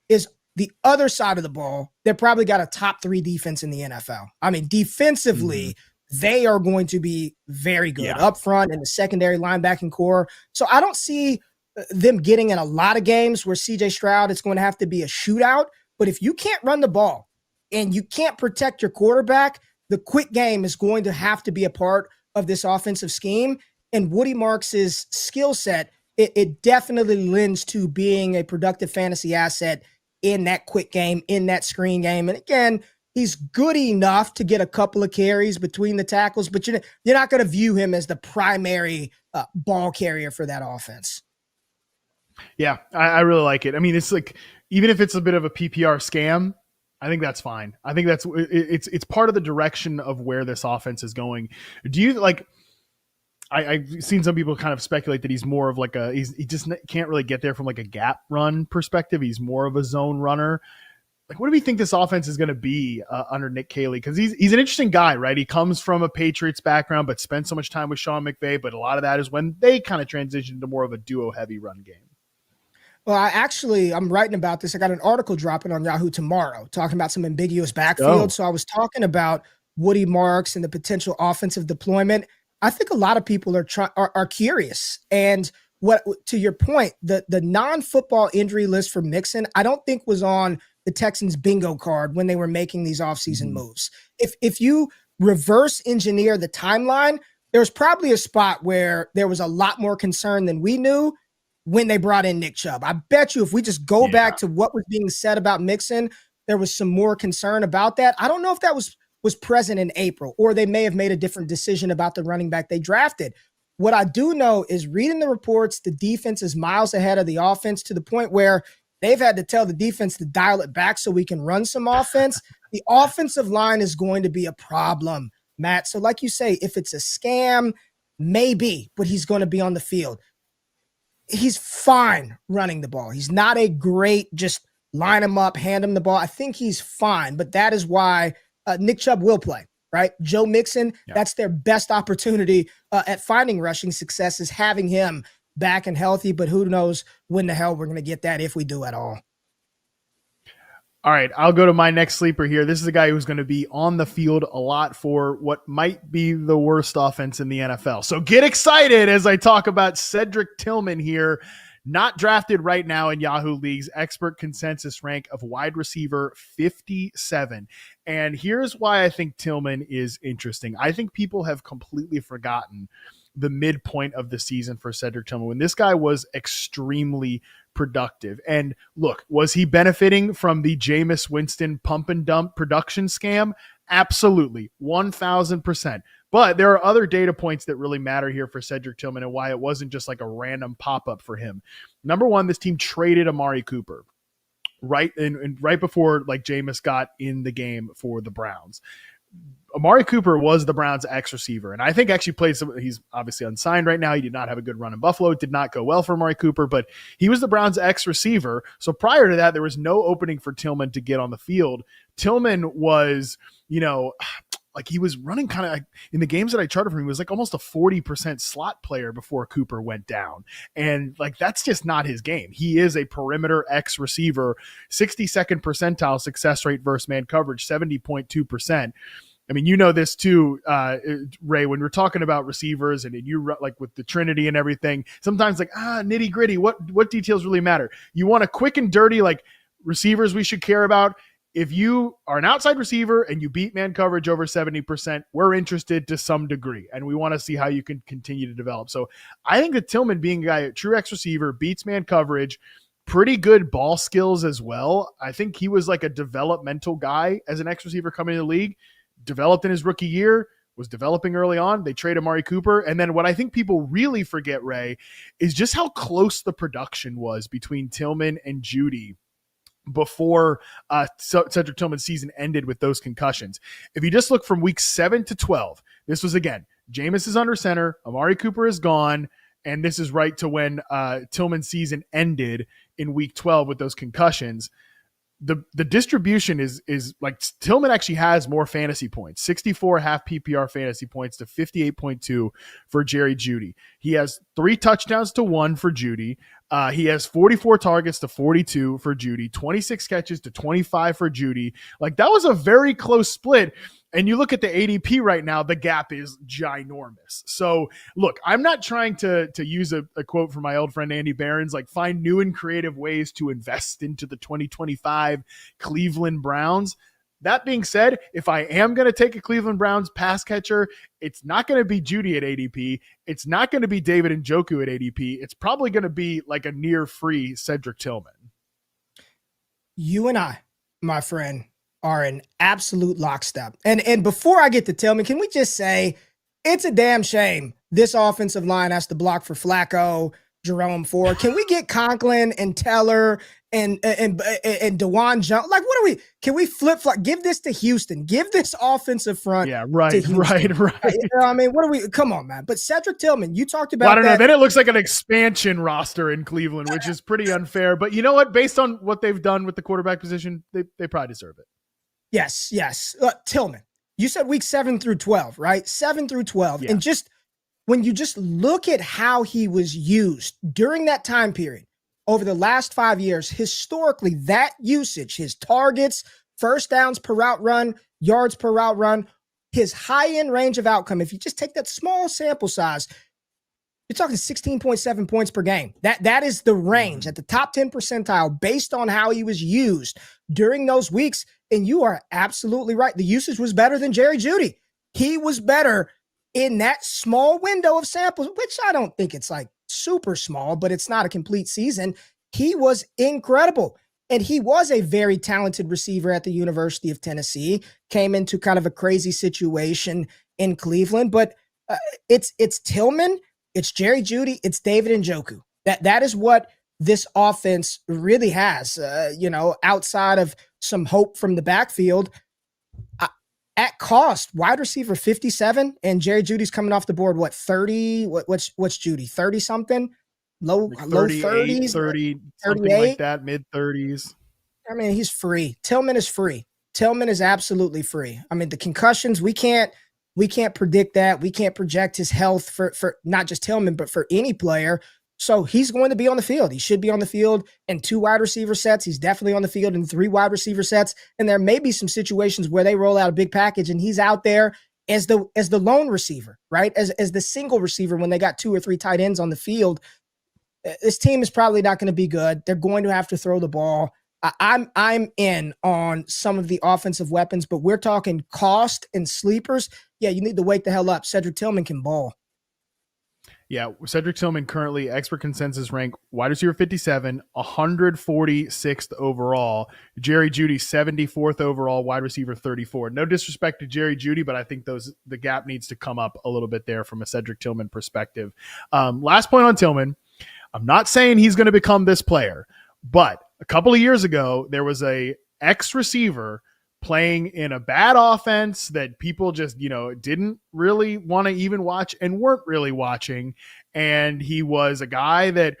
is the other side of the ball. They're probably got a top 3 defense in the NFL. I mean, defensively, they are going to be very good up front in the secondary linebacking core. So I don't see them getting in a lot of games where CJ Stroud, it's going to have to be a shootout. But if you can't run the ball and you can't protect your quarterback, the quick game is going to have to be a part of this offensive scheme. And Woody Marks' skill set, it definitely lends to being a productive fantasy asset in that quick game, in that screen game. And again, he's good enough to get a couple of carries between the tackles, but you're not going to view him as the primary ball carrier for that offense. Yeah, I really like it. I mean, it's like, even if it's a bit of a PPR scam, I think that's fine. I think it's part of the direction of where this offense is going. Do you like, I've seen some people kind of speculate that he's more of like he just can't really get there from like a gap run perspective. He's more of a zone runner. Like, what do we think this offense is going to be under Nick Caley? Because he's an interesting guy, right? He comes from a Patriots background, but spent so much time with Sean McVay. But a lot of that is when they kind of transitioned to more of a duo-heavy run game. Well, I'm writing about this. I got an article dropping on Yahoo tomorrow talking about some ambiguous backfield. So I was talking about Woody Marks and the potential offensive deployment. I think a lot of people are curious. And what, to your point, the non-football injury list for Mixon, I don't think was on the Texans bingo card when they were making these offseason moves. If you reverse engineer the timeline, there was probably a spot where there was a lot more concern than we knew. when they brought in Nick Chubb. I bet you if we just go back to what was being said about Mixon, there was some more concern about that. I don't know if that was present in April, or they may have made a different decision about the running back they drafted. What I do know is reading the reports, the defense is miles ahead of the offense to the point where they've had to tell the defense to dial it back so we can run some offense. The offensive line is going to be a problem, Matt. So like you say, if it's a scam, maybe, but he's going to be on the field. He's fine running the ball. He's not a great just line him up, hand him the ball. I think he's fine, but that is why Nick Chubb will play. Right? Joe Mixon, that's their best opportunity at finding rushing success, is having him back and healthy, but who knows when the hell we're going to get that, if we do at all. All right, I'll go to my next sleeper here. This is a guy who's going to be on the field a lot for what might be the worst offense in the NFL. So get excited as I talk about Cedric Tillman here. Not drafted right now in Yahoo League's expert consensus rank of wide receiver 57. And here's why I think Tillman is interesting. I think people have completely forgotten the midpoint of the season for Cedric Tillman, when this guy was extremely productive. And look, was he benefiting from the Jameis Winston pump and dump production scam? Absolutely, 1,000%. But there are other data points that really matter here for Cedric Tillman and why it wasn't just like a random pop-up for him. Number one, this team traded Amari Cooper right before like Jameis got in the game for the Browns. Amari Cooper was the Browns' X receiver, and I think actually played some. He's obviously unsigned right now. He did not have a good run in Buffalo. It did not go well for Amari Cooper, but he was the Browns' X receiver. So prior to that, there was no opening for Tillman to get on the field. Tillman was, like he was running kind of like, in the games that I charted for him, he was like almost a 40% slot player before Cooper went down. And like, that's just not his game. He is a perimeter X receiver, 62nd percentile success rate versus man coverage, 70.2%. I mean, you know this too, Ray, when we're talking about receivers and you like with the Trinity and everything, sometimes like, nitty gritty, what details really matter? You want a quick and dirty, like receivers we should care about. If you are an outside receiver and you beat man coverage over 70%, we're interested to some degree, and we want to see how you can continue to develop. So I think that Tillman being a guy, a true X receiver, beats man coverage, pretty good ball skills as well. I think he was like a developmental guy as an X receiver coming into the league, developed in his rookie year, was developing early on. They trade Amari Cooper. And then what I think people really forget, Ray, is just how close the production was between Tillman and Jeudy before Cedric Tillman's season ended with those concussions. If you just look from week 7 to 12, this was, again, Jameis is under center, Amari Cooper is gone, and this is right to when Tillman's season ended in week 12 with those concussions. The distribution is like Tillman actually has more fantasy points, 64 half PPR fantasy points to 58.2 for Jerry Jeudy. He has 3 touchdowns to 1 for Jeudy. He has 44 targets to 42 for Jeudy, 26 catches to 25 for Jeudy. Like that was a very close split. And you look at the ADP right now, the gap is ginormous. So look, I'm not trying to use a quote from my old friend Andy Behrens, like find new and creative ways to invest into the 2025 Cleveland Browns. That being said, if I am going to take a Cleveland Browns pass catcher, it's not going to be Jeudy at ADP. It's not going to be David Njoku at ADP. It's probably going to be like a near free Cedric Tillman. You and I, my friend, are in absolute lockstep. And before I get to Tillman, can we just say it's a damn shame this offensive line has to block for Flacco, Jerome Ford. Can we get Conklin and Teller and DeJuan Jones? Like, can we flip-flop? Give this to Houston. Give this offensive front to Houston. Right. You know, I mean, come on, man. But Cedric Tillman, you talked about I don't know. Then it looks like an expansion roster in Cleveland, which is pretty unfair. But you know what? Based on what they've done with the quarterback position, they probably deserve it. Yes. Tillman, you said week 7 through 12, right? 7 through 12. Yeah. And just when you just look at how he was used during that time period over the last 5 years, historically, that usage, his targets, first downs per route run, yards per route run, his high-end range of outcome, if you just take that small sample size, you're talking 16.7 points per game. That is the range at the top 10 percentile based on how he was used during those weeks. And you are absolutely right. The usage was better than Jerry Jeudy. He was better in that small window of samples, which I don't think it's like super small, but it's not a complete season. He was incredible. And he was a very talented receiver at the University of Tennessee, came into kind of a crazy situation in Cleveland, but it's Tillman, it's Jerry Jeudy, it's David Njoku. That is what this offense really has, outside of some hope from the backfield. At cost, wide receiver 57, and Jerry Jeudy's coming off the board, 30? What's Jeudy, 30 something? Low 30s, 30, something like that, mid 30s. I mean, he's free. Tillman is free. Tillman is absolutely free. I mean, the concussions, we can't predict that. We can't project his health for not just Tillman, but for any player. So he's going to be on the field. He should be on the field in 2 wide receiver sets. He's definitely on the field in 3 wide receiver sets. And there may be some situations where they roll out a big package and he's out there as the lone receiver, right? As the single receiver when they got 2 or 3 tight ends on the field. This team is probably not going to be good. They're going to have to throw the ball. I'm in on some of the offensive weapons, but we're talking cost and sleepers. Yeah, you need to wake the hell up. Cedric Tillman can ball. Yeah, Cedric Tillman currently expert consensus rank wide receiver 57, 146th overall. Jerry Jeudy 74th overall, wide receiver 34. No disrespect to Jerry Jeudy, but I think the gap needs to come up a little bit there from a Cedric Tillman perspective. Last point on Tillman. I'm not saying he's going to become this player, but a couple of years ago, there was a ex-receiver playing in a bad offense that people just, didn't really want to even watch and weren't really watching. And he was a guy that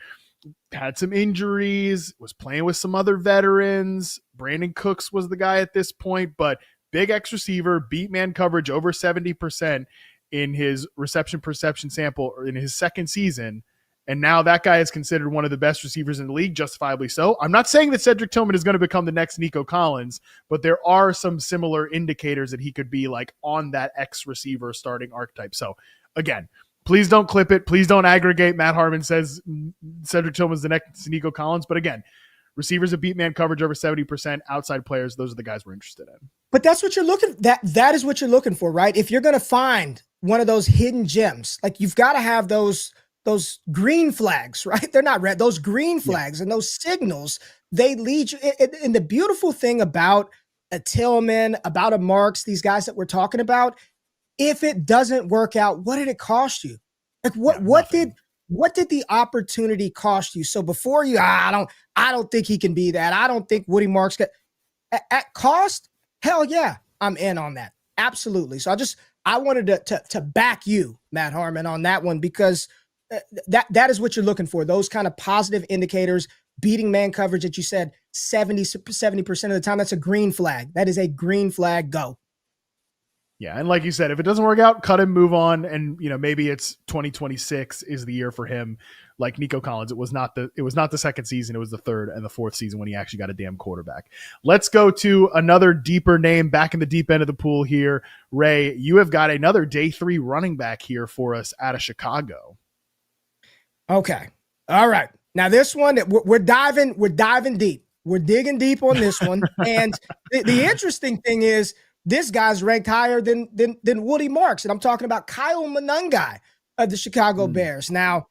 had some injuries, was playing with some other veterans. Brandon Cooks was the guy at this point, but big ex-receiver, beat man coverage over 70% in his reception perception sample in his second season. And now that guy is considered one of the best receivers in the league, justifiably so. I'm not saying that Cedric Tillman is going to become the next Nico Collins, but there are some similar indicators that he could be like on that ex-receiver starting archetype. So again, please don't clip it. Please don't aggregate. Matt Harmon says Cedric Tillman is the next Nico Collins. But again, receivers that beat man coverage over 70%, outside players, those are the guys we're interested in. But that's what you're looking that is what you're looking for, right? If you're going to find one of those hidden gems, like you've got to have those green flags, right? They're not red. Those green flags and those signals, they lead you. And the beautiful thing about a Tillman, about a Marks, these guys that we're talking about, if it doesn't work out, what did it cost you? Like what did the opportunity cost you? So before you, I don't think he can be that. I don't think Woody Marks got at cost. Hell yeah, I'm in on that. Absolutely. So I wanted to back you, Matt Harmon, on that one, because that is what you're looking for. Those kind of positive indicators, beating man coverage that you said 70% of the time. That's a green flag. That is a green flag. Go. Yeah. And like you said, if it doesn't work out, cut him, move on. And maybe it's 2026 is the year for him. Like Nico Collins, it was not the second season. It was the third and the fourth season when he actually got a damn quarterback. Let's go to another deeper name back in the deep end of the pool here. Ray, you have got another day 3 running back here for us out of Chicago. Okay. All right. Now this one, we're diving deep. We're digging deep on this one. And the interesting thing is this guy's ranked higher than Woody Marks. And I'm talking about Kyle Monangai of the Chicago Bears. Now,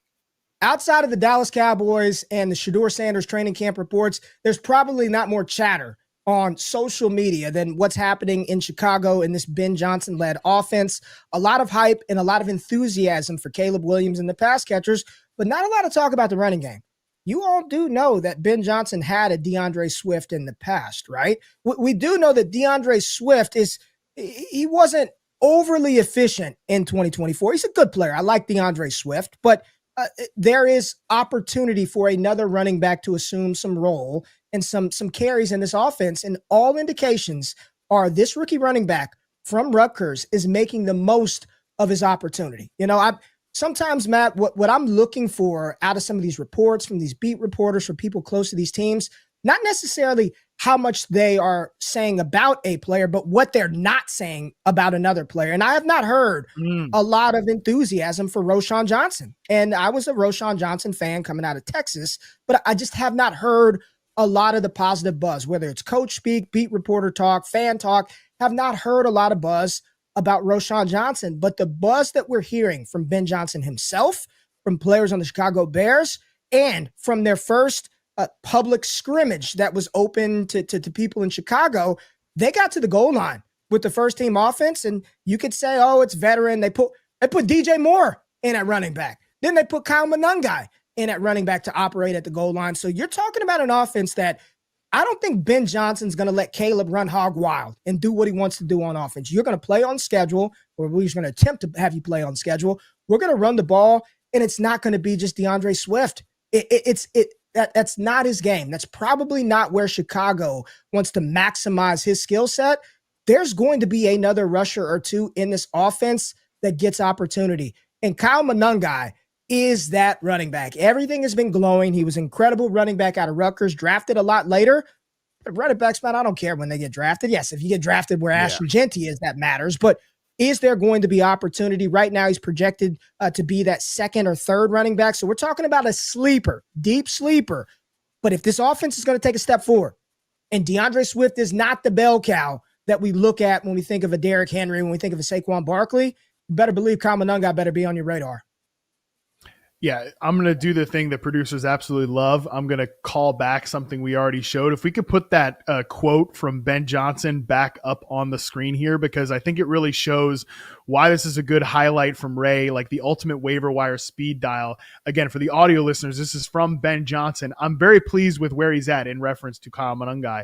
outside of the Dallas Cowboys and the Shedeur Sanders training camp reports, there's probably not more chatter on social media than what's happening in Chicago in this Ben Johnson-led offense. A lot of hype and a lot of enthusiasm for Caleb Williams and the pass catchers, but not a lot of talk about the running game. You all do know that Ben Johnson had a DeAndre Swift in the past, right? We do know that DeAndre Swift he wasn't overly efficient in 2024. He's a good player. I like DeAndre Swift, but there is opportunity for another running back to assume some role and some carries in this offense. And all indications are this rookie running back from Rutgers is making the most of his opportunity. Sometimes, Matt, what I'm looking for out of some of these reports from these beat reporters, from people close to these teams, not necessarily how much they are saying about a player, but what they're not saying about another player. And I have not heard a lot of enthusiasm for Roschon Johnson. And I was a Roschon Johnson fan coming out of Texas, but I just have not heard a lot of the positive buzz, whether it's coach speak, beat reporter talk, fan talk, have not heard a lot of buzz about Roschon Johnson. But the buzz that we're hearing from Ben Johnson himself, from players on the Chicago Bears and from their first public scrimmage that was open to people in Chicago. They got to the goal line with the first team offense, and you could say, oh, it's veteran. They put DJ Moore in at running back. Then they put Kyle Monangai in at running back to operate at the goal line. So you're talking about an offense that I don't think Ben Johnson's going to let Caleb run hog wild and do what he wants to do on offense. You're going to play on schedule, or we're just going to attempt to have you play on schedule. We're going to run the ball, and it's not going to be just DeAndre Swift. That's not his game. That's probably not where Chicago wants to maximize his skill set. There's going to be another rusher or two in this offense that gets opportunity. And Kyle Monangai is that running back. Everything has been glowing. He was incredible running back out of Rutgers, drafted a lot later. But running backs, man, I don't care when they get drafted. Yes, if you get drafted where Ashton Genty is, that matters. But is there going to be opportunity? Right now, he's projected to be that second or third running back. So we're talking about a sleeper, deep sleeper. But if this offense is going to take a step forward, and DeAndre Swift is not the bell cow that we look at when we think of a Derrick Henry, when we think of a Saquon Barkley, you better believe Kyle Monangai better be on your radar. Yeah, I'm going to do the thing that producers absolutely love. I'm going to call back something we already showed. If we could put that quote from Ben Johnson back up on the screen here, because I think it really shows why this is a good highlight from Ray, like the ultimate waiver wire speed dial. Again, for the audio listeners, this is from Ben Johnson. I'm very pleased with where he's at in reference to Kyle Monangai.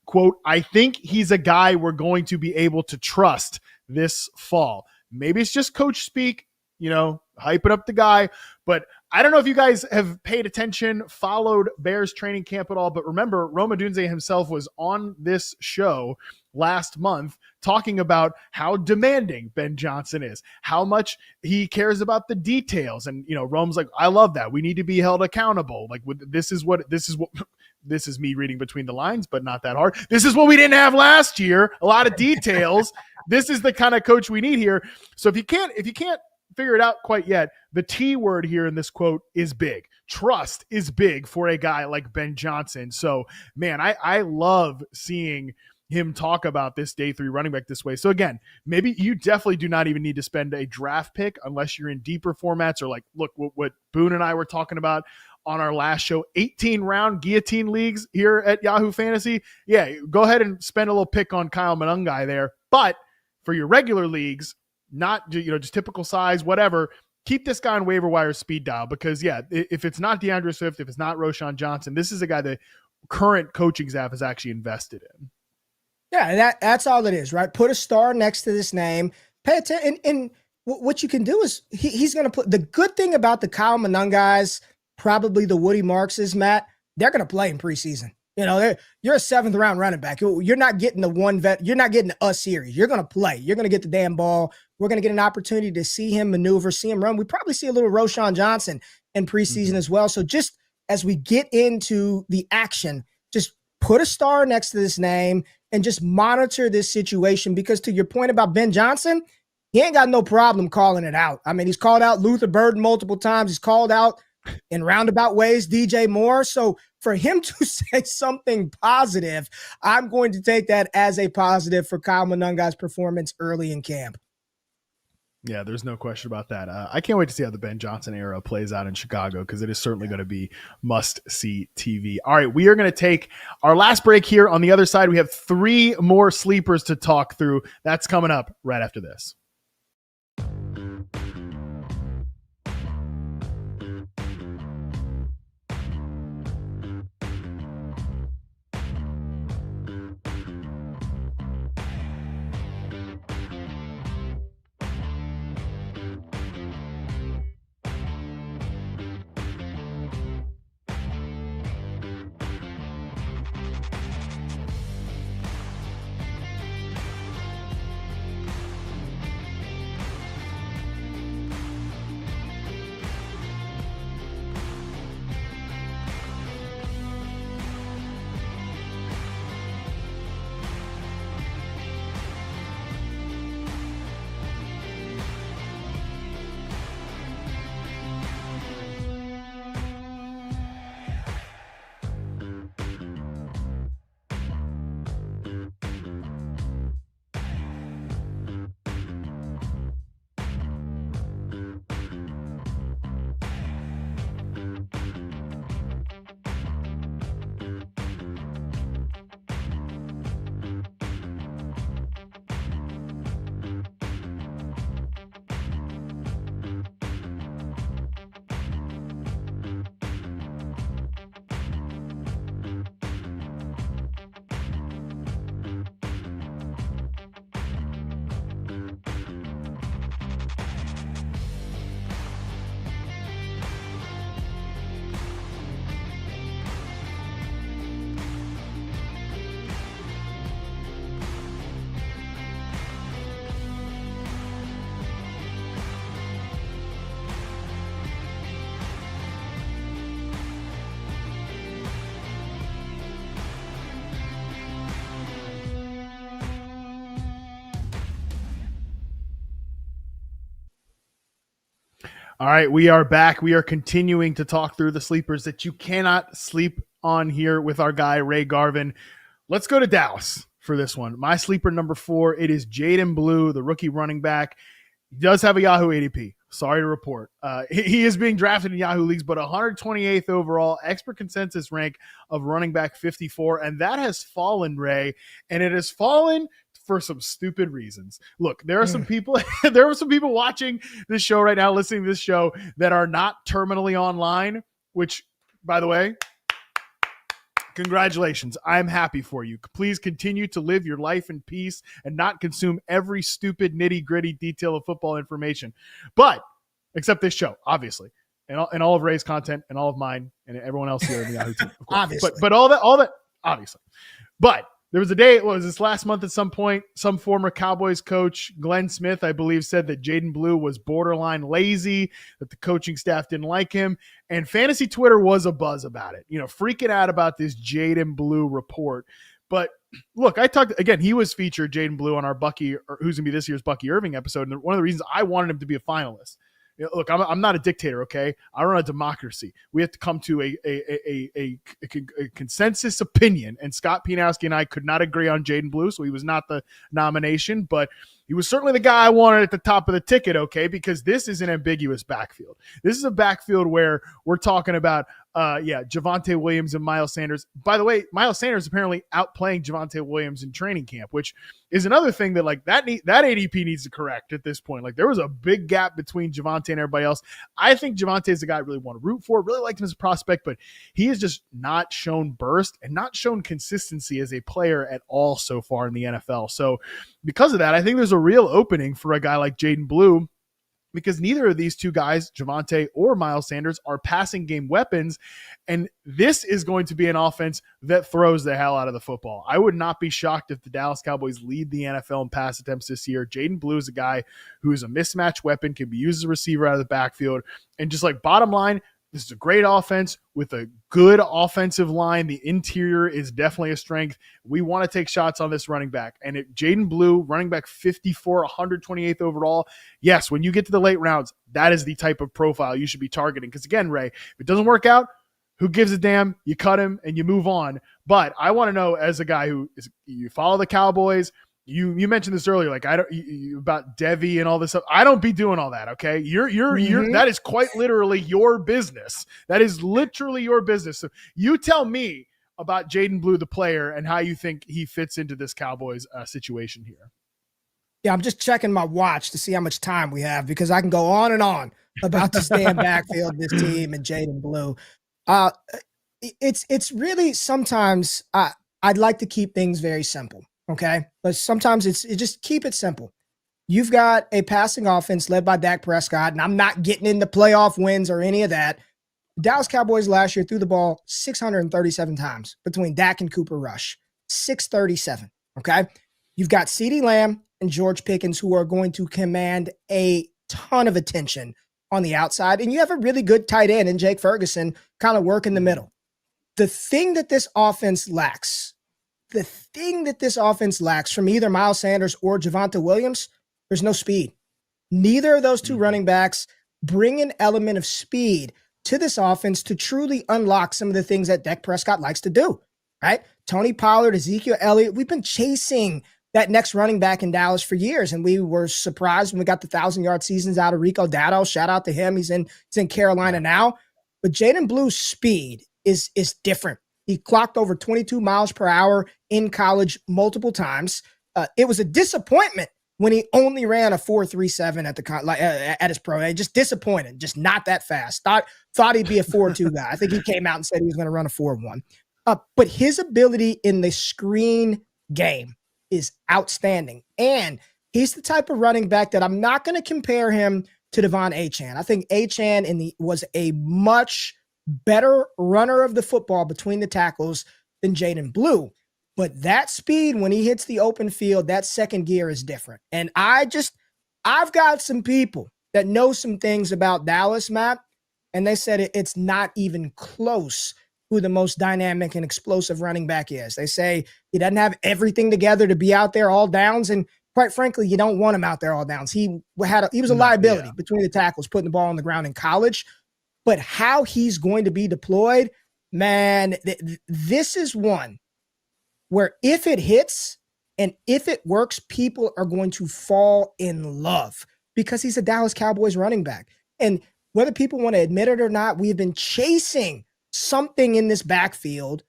Quote, I think he's a guy we're going to be able to trust this fall. Maybe it's just coach speak, hyping up the guy. But I don't know if you guys have paid attention, followed Bears training camp at all. But remember, Rome Odunze himself was on this show last month talking about how demanding Ben Johnson is, how much he cares about the details. And, Rome's like, I love that. We need to be held accountable. Like, this is me reading between the lines, but not that hard. This is what we didn't have last year. A lot of details. This is the kind of coach we need here. So if you can't figure it out quite yet, the T word here in this quote is big. Trust is big for a guy like Ben Johnson. So, man, I love seeing him talk about this day 3 running back this way. So again, maybe you definitely do not even need to spend a draft pick unless you're in deeper formats, or like, look, what Boone and I were talking about on our last show, 18-round guillotine leagues here at Yahoo Fantasy. Yeah, go ahead and spend a little pick on Kyle Monangai there. But for your regular leagues, not just typical size, whatever, keep this guy on waiver wire speed dial, because if it's not DeAndre Swift, if it's not Roschon Johnson, this is a guy the current coaching staff is actually invested in. Yeah, that's all it is, right? Put a star next to this name. Pay attention, and what you can do is he's going to put the good thing about the Kyle Monangais, probably the Woody Markses, Matt. They're going to play in preseason. You're a 7th round running back. You're not getting the one vet. You're not getting a series. You're going to play. You're going to get the damn ball. We're going to get an opportunity to see him maneuver, see him run. We probably see a little Roschon Johnson in preseason as well. So just as we get into the action, just put a star next to this name and just monitor this situation, because to your point about Ben Johnson, he ain't got no problem calling it out. I mean, he's called out Luther Burden multiple times. He's called out in roundabout ways DJ Moore. So for him to say something positive, I'm going to take that as a positive for Kyle Monangai's performance early in camp. Yeah, there's no question about that. I can't wait to see how the Ben Johnson era plays out in Chicago, because it is certainly going to be must-see TV. All right, we are going to take our last break here. On the other side, we have 3 more sleepers to talk through. That's coming up right after this. All right, we are back. We are continuing to talk through the sleepers that you cannot sleep on here with our guy, Ray Garvin. Let's go to Dallas for this one. My sleeper number 4, it is Jaydon Blue, the rookie running back. He does have a Yahoo ADP. Sorry to report. He is being drafted in Yahoo leagues, but 128th overall, expert consensus rank of running back 54, and that has fallen, Ray, and it has fallen for some stupid reasons. Look, there are some people there are some people watching this show right now, listening to this show, that are not terminally online, which, by the way, congratulations. I'm happy for you. Please continue to live your life in peace and not consume every stupid nitty-gritty detail of football information. But, except this show, obviously, and all of Ray's content and all of mine and everyone else here in the Yahoo team. Obviously. But all that, obviously. But there was a day, what was this, last month at some point, some former Cowboys coach, Glenn Smith, I believe, said that Jaydon Blue was borderline lazy, that the coaching staff didn't like him, and fantasy Twitter was abuzz about it, freaking out about this Jaydon Blue report. But look, he was featured, Jaydon Blue, on our Bucky, or who's going to be this year's Bucky Irving episode, and one of the reasons I wanted him to be a finalist. Look, I'm not a dictator, okay? I run a democracy. We have to come to a consensus opinion, and Scott Pianowski and I could not agree on Jaydon Blue, so he was not the nomination, but he was certainly the guy I wanted at the top of the ticket, okay? Because this is an ambiguous backfield. This is a backfield where we're talking about, Javonte Williams and Miles Sanders. By the way, Miles Sanders apparently outplaying Javonte Williams in training camp, which is another thing that that ADP needs to correct at this point. Like, there was a big gap between Javonte and everybody else. I think Javonte is the guy I really want to root for. Really liked him as a prospect, but he has just not shown burst and not shown consistency as a player at all so far in the NFL. So because of that, I think there's a real opening for a guy like Jaydon Blue, because neither of these two guys, Javonte or Miles Sanders, are passing game weapons. And this is going to be an offense that throws the hell out of the football. I would not be shocked if the Dallas Cowboys lead the NFL in pass attempts this year. Jaydon Blue is a guy who is a mismatch weapon, can be used as a receiver out of the backfield. And just like bottom line, this is a great offense with a good offensive line. The interior is definitely a strength. We want to take shots on this running back. And Jaydon Blue, running back 54, 128th overall, yes, when you get to the late rounds, that is the type of profile you should be targeting. Because again, Ray, if it doesn't work out, who gives a damn? You cut him and you move on. But I want to know, as a guy you follow the Cowboys, you mentioned this earlier, like about Devi and all this stuff. I don't be doing all that. Okay. You're that is quite literally your business. That is literally your business. So you tell me about Jaydon Blue, the player, and how you think he fits into this Cowboys situation here. Yeah. I'm just checking my watch to see how much time we have, because I can go on and on about this damn backfield, this team, and Jaydon Blue. It's really, sometimes I'd like to keep things very simple. Okay. But sometimes it's just keep it simple. You've got a passing offense led by Dak Prescott, and I'm not getting into playoff wins or any of that. Dallas Cowboys last year threw the ball 637 times between Dak and Cooper Rush. 637. Okay. You've got CeeDee Lamb and George Pickens, who are going to command a ton of attention on the outside. And you have a really good tight end in Jake Ferguson, kind of work in the middle. The thing that this offense lacks from either Miles Sanders or Javonte Williams, there's no speed. Neither of those two running backs bring an element of speed to this offense to truly unlock some of the things that Dak Prescott likes to do, right? Tony Pollard, Ezekiel Elliott, we've been chasing that next running back in Dallas for years, and we were surprised when we got the 1,000-yard seasons out of Rico Dowdle. Shout out to him. He's in Carolina now. But Jaydon Blue's speed is different. He clocked over 22 miles per hour in college multiple times. It was a disappointment when he only ran a 4.37 at his pro day. Just disappointed, just not that fast. Thought he'd be a 4.2 guy. I think he came out and said he was going to run a 4.1. But his ability in the screen game is outstanding. And he's the type of running back that I'm not going to compare him to Devon Achane. I think Achane was a much better runner of the football between the tackles than Jaydon Blue. But that speed, when he hits the open field, that second gear is different. And I've got some people that know some things about Dallas, Matt, and they said it's not even close who the most dynamic and explosive running back is. They say he doesn't have everything together to be out there all downs. And quite frankly, you don't want him out there all downs. He was a liability between the tackles, putting the ball on the ground in college. But how he's going to be deployed, man, this is one where if it hits and if it works, people are going to fall in love because he's a Dallas Cowboys running back. And whether people want to admit it or not, we have been chasing something in this backfield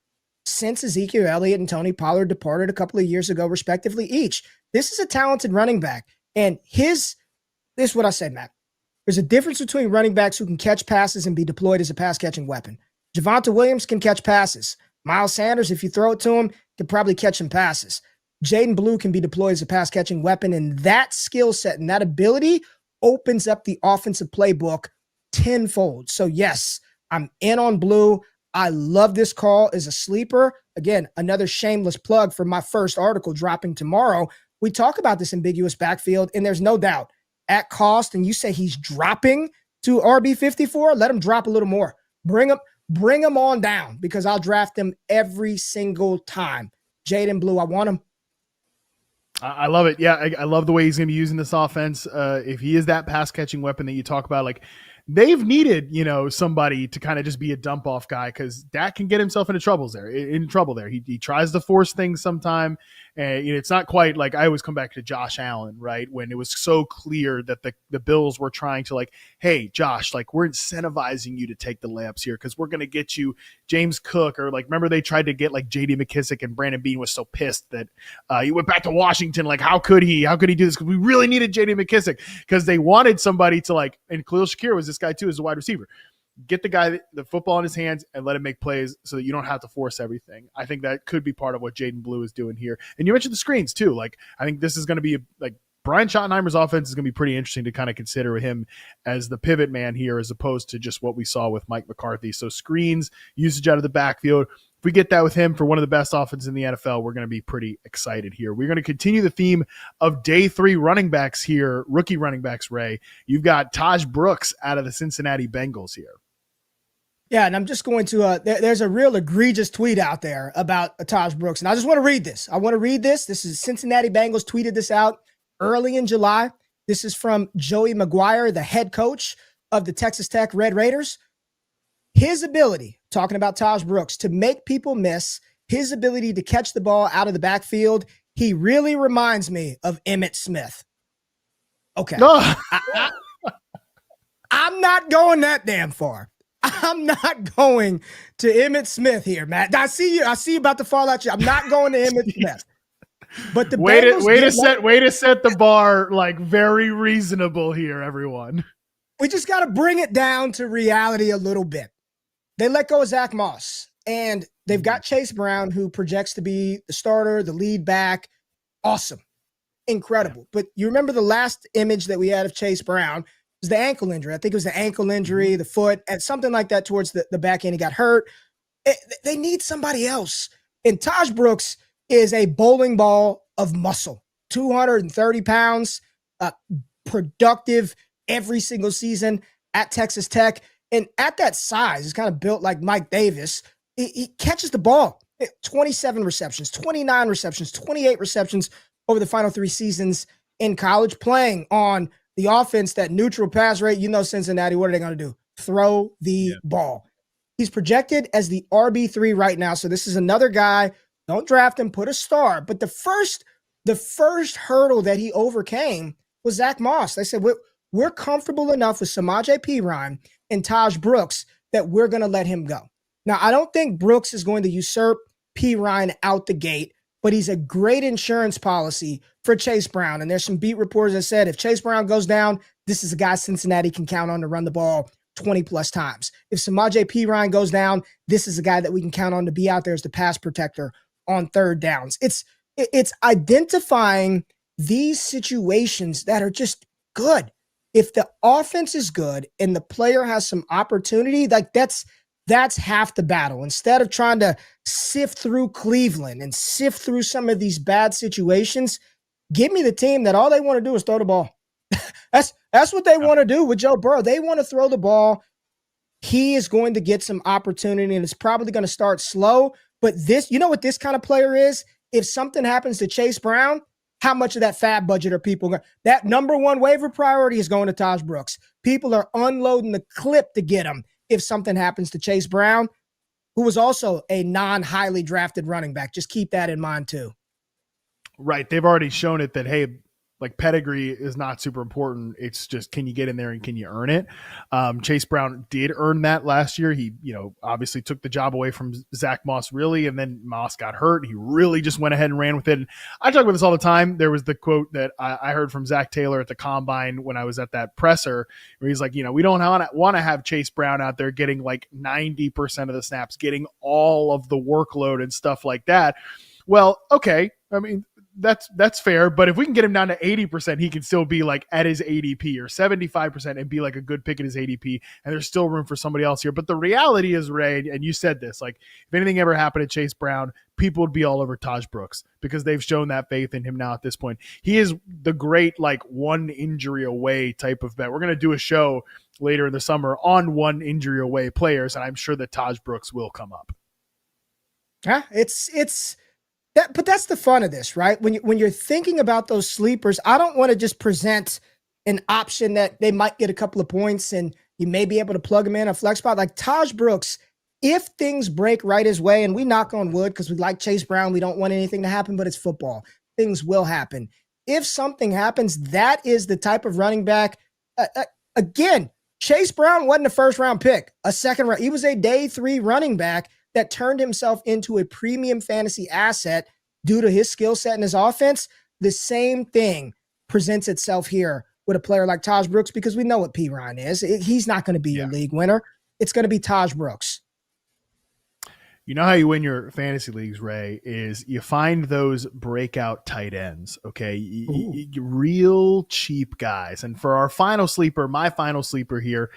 since Ezekiel Elliott and Tony Pollard departed a couple of years ago, respectively, each. This is a talented running back. And this is what I said, Matt. There's a difference between running backs who can catch passes and be deployed as a pass-catching weapon. Javonte Williams can catch passes. Miles Sanders, if you throw it to him, can probably catch some passes. Jaydon Blue can be deployed as a pass-catching weapon, and that skill set and that ability opens up the offensive playbook tenfold. So, yes, I'm in on Blue. I love this call as a sleeper. Again, another shameless plug for my first article dropping tomorrow. We talk about this ambiguous backfield, and there's no doubt at cost, and you say he's dropping to RB54, let him drop a little more. Bring him on down because I'll draft him every single time. Jaydon Blue, I want him. I love it. Yeah, I love the way he's going to be using this offense. If he is that pass-catching weapon that you talk about, like they've needed, somebody to kind of just be a dump-off guy because Dak can get himself into trouble there. He tries to force things sometime, and it's not quite like I always come back to Josh Allen, right? When it was so clear that the Bills were trying to like, hey, Josh, like we're incentivizing you to take the layups here because we're going to get you James Cook, or like remember they tried to get like J.D. McKissick, and Brandon Beane was so pissed that he went back to Washington. Like how could he do this? Because we really needed J.D. McKissick because they wanted somebody to like, and Khalil Shakir was this guy too as a wide receiver. Get the guy the football in his hands and let him make plays so that you don't have to force everything. I think that could be part of what Jaydon Blue is doing here. And you mentioned the screens too. Like I think this is going to be like Brian Schottenheimer's offense is going to be pretty interesting to kind of consider him as the pivot man here as opposed to just what we saw with Mike McCarthy. So screens, usage out of the backfield. If we get that with him for one of the best offenses in the NFL, we're going to be pretty excited here. We're going to continue the theme of day 3 running backs here, rookie running backs, Ray. You've got Tahj Brooks out of the Cincinnati Bengals here. Yeah, and I'm just going to there's a real egregious tweet out there about Tahj Brooks, and I just want to read this. This is Cincinnati Bengals tweeted this out early in July. This is from Joey McGuire, the head coach of the Texas Tech Red Raiders. His ability, talking about Tahj Brooks, to make people miss, his ability to catch the ball out of the backfield, he really reminds me of Emmitt Smith. Okay. No. I'm not going that damn far. I'm not going to Emmitt Smith here, Matt. I see you about to fall out. I'm not going to Emmitt Smith. But the way to set the bar like very reasonable here, everyone. We just got to bring it down to reality a little bit. They let go of Zach Moss, and they've got Chase Brown, who projects to be the starter, the lead back. Awesome. Incredible. But you remember the last image that we had of Chase Brown was the ankle injury. I think it was the ankle injury, the foot, and something like that towards the back end. He got hurt. They need somebody else. And Tahj Brooks is a bowling ball of muscle, 230 pounds, productive every single season at Texas Tech. And at that size, he's kind of built like Mike Davis. He catches the ball. 27 receptions, 29 receptions, 28 receptions over the final 3 seasons in college, playing on the offense, that neutral pass rate. Cincinnati, what are they going to do? Throw the ball. He's projected as the RB3 right now. So this is another guy. Don't draft him, put a star. But the first hurdle that he overcame was Zach Moss. They said, we're comfortable enough with Samaje Perine and Tahj Brooks that we're going to let him go. Now, I don't think Brooks is going to usurp Perine out the gate, but he's a great insurance policy for Chase Brown. And there's some beat reporters that said if Chase Brown goes down, this is a guy Cincinnati can count on to run the ball 20 plus times. If Samaje Perine goes down, this is a guy that we can count on to be out there as the pass protector on third downs. It's identifying these situations that are just good. If the offense is good and the player has some opportunity, like that's half the battle. Instead of trying to sift through Cleveland and sift through some of these bad situations, give me the team that all they want to do is throw the ball. That's what they want to do with Joe Burrow. They want to throw the ball. He is going to get some opportunity, and it's probably going to start slow. But this, you know what this kind of player is? If something happens to Chase Brown, how much of that fab budget are people going? That number one waiver priority is going to Tahj Brooks. People are unloading the clip to get him if something happens to Chase Brown, who was also a non-highly drafted running back. Just keep that in mind too. Right. They've already shown it that, hey, like pedigree is not super important. It's just, can you get in there and can you earn it? Chase Brown did earn that last year. He, obviously took the job away from Zach Moss really, and then Moss got hurt. He really just went ahead and ran with it. And I talk about this all the time. There was the quote that I heard from Zach Taylor at the combine when I was at that presser, where he's like, we don't want to have Chase Brown out there getting like 90% of the snaps, getting all of the workload and stuff like that. Well, okay. I mean, that's fair, but if we can get him down to 80%, he can still be like at his ADP, or 75% and be like a good pick at his ADP, and there's still room for somebody else here. But the reality is, Ray, and you said this, like if anything ever happened to Chase Brown, people would be all over Tahj Brooks because they've shown that faith in him now at this point. He is the great like one injury away type of bet. We're going to do a show later in the summer on one injury away players, and I'm sure that Tahj Brooks will come up. Yeah, but that's the fun of this, right? When you're thinking about those sleepers, I don't want to just present an option that they might get a couple of points and you may be able to plug him in a flex spot. Like Tahj Brooks, if things break right his way, and we knock on wood because we like Chase Brown, we don't want anything to happen, but it's football. Things will happen. If something happens, that is the type of running back. Again, Chase Brown wasn't a first-round pick, a second round. He was a day 3 running back that turned himself into a premium fantasy asset due to his skill set and his offense. The same thing presents itself here with a player like Tahj Brooks, because we know what P. Ryan is. He's not going to be your league winner. It's going to be Tahj Brooks. You know how you win your fantasy leagues, Ray, is you find those breakout tight ends, okay? Real cheap guys. And for our final sleeper, my final sleeper here,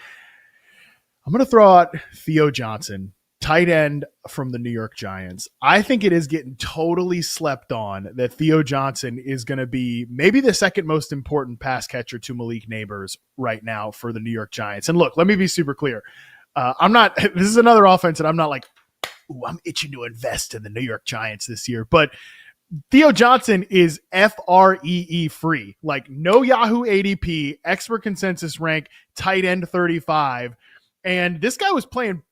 I'm going to throw out Theo Johnson, tight end from the New York Giants. I think it is getting totally slept on that Theo Johnson is going to be maybe the second most important pass catcher to Malik Neighbors right now for the New York Giants. And look, let me be super clear. This is another offense, and I'm not like, I'm itching to invest in the New York Giants this year, but Theo Johnson is FREE free, like no Yahoo ADP, expert consensus rank, tight end 35. And this guy was played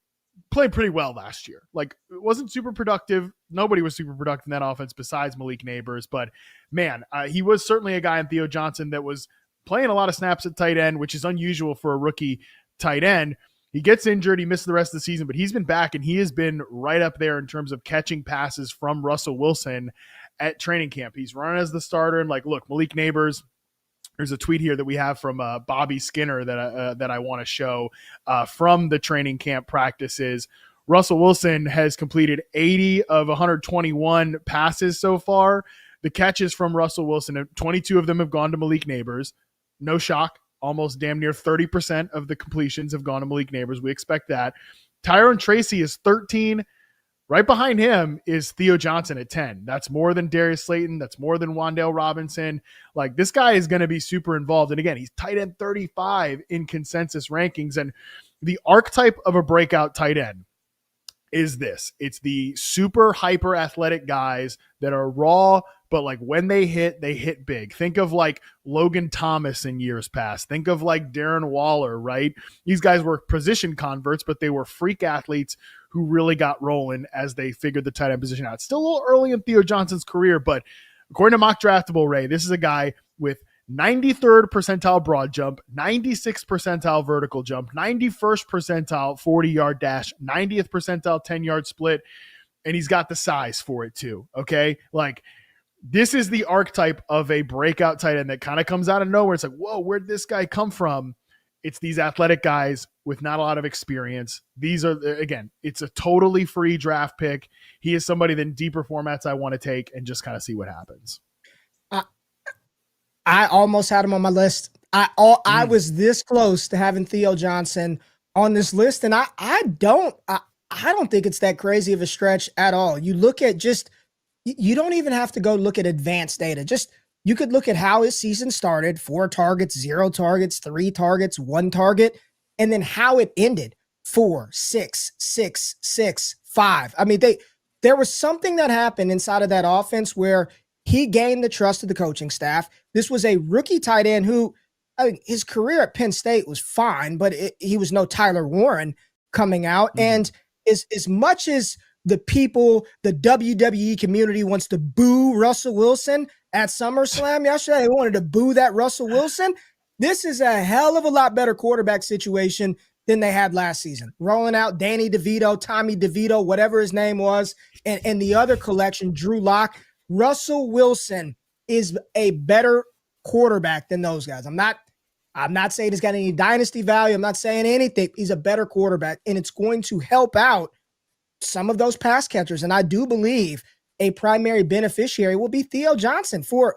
pretty well last year. Like, it wasn't super productive. Nobody was super productive in that offense besides Malik Neighbors. But man, he was certainly a guy in Theo Johnson that was playing a lot of snaps at tight end, which is unusual for a rookie tight end. He gets injured. He missed the rest of the season, but he's been back, and he has been right up there in terms of catching passes from Russell Wilson at training camp. He's running as the starter. And like, look, Malik Neighbors, there's a tweet here that we have from Bobby Skinner that I want to show from the training camp practices. Russell Wilson has completed 80 of 121 passes so far. The catches from Russell Wilson, 22 of them have gone to Malik Neighbors. No shock. Almost damn near 30% of the completions have gone to Malik Neighbors. We expect that. Tyrone Tracy is 13. Right behind him is Theo Johnson at 10. That's more than Darius Slayton. That's more than Wan'Dale Robinson. Like, this guy is going to be super involved. And again, he's tight end 35 in consensus rankings. And the archetype of a breakout tight end is this. It's the super hyper athletic guys that are raw, but like when they hit big. Think of like Logan Thomas in years past. Think of like Darren Waller, right? These guys were position converts, but they were freak athletes who really got rolling as they figured the tight end position out. It's still a little early in Theo Johnson's career, but according to Mock Draftable, Ray, this is a guy with 93rd percentile broad jump, 96th percentile vertical jump, 91st percentile 40-yard dash, 90th percentile 10-yard split, and he's got the size for it too, okay? Like, this is the archetype of a breakout tight end that kind of comes out of nowhere. It's like, whoa, where'd this guy come from? It's these athletic guys with not a lot of experience. These are, again, it's a totally free draft pick. He is somebody that in deeper formats I want to take and just kind of see what happens. I almost had him on my list. I was this close to having Theo Johnson on this list, and I don't think it's that crazy of a stretch at all. You look at you don't even have to go look at advanced data. Just, you could look at how his season started: 4 targets, 0 targets, 3 targets, 1 target, and then how it ended: 4, 6, 6, 6, 5. I mean, there was something that happened inside of that offense where He gained the trust of the coaching staff. This was a rookie tight end who, I mean, his career at Penn State was fine, but he was no Tyler Warren coming out. Mhm. And as much as the people, the WWE community wants to boo Russell Wilson at SummerSlam yesterday, they wanted to boo that Russell Wilson. This is a hell of a lot better quarterback situation than they had last season. Rolling out Danny DeVito, Tommy DeVito, whatever his name was, and the other collection, Drew Lock. Russell Wilson is a better quarterback than those guys. I'm not saying he's got any dynasty value. I'm not saying anything. He's a better quarterback, and it's going to help out some of those pass catchers. And I do believe a primary beneficiary will be Theo Johnson for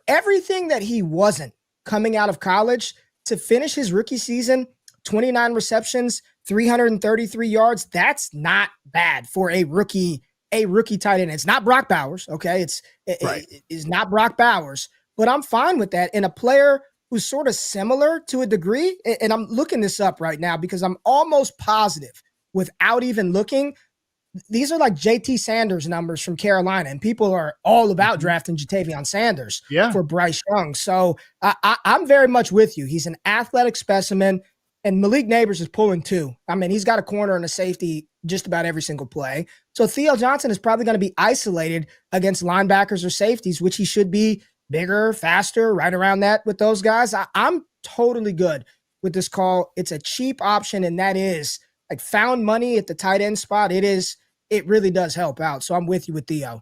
everything that he wasn't coming out of college to finish his rookie season, 29 receptions, 333 yards. That's not bad for a rookie tight end. It's not Brock Bowers. Okay. It's not Brock Bowers, but I'm fine with that. And a player who's sort of similar to a degree. And I'm looking this up right now because I'm almost positive without even looking. These are like JT Sanders numbers from Carolina, and people are all about drafting Jatavion Sanders for Bryce Young. So I'm very much with you. He's an athletic specimen, and Malik Neighbors is pulling too. I mean, he's got a corner and a safety just about every single play. So Theo Johnson is probably going to be isolated against linebackers or safeties, which he should be bigger, faster, right around that with those guys. I'm totally good with this call. It's a cheap option, and that is like found money at the tight end spot. It really does help out. So I'm with you with Theo.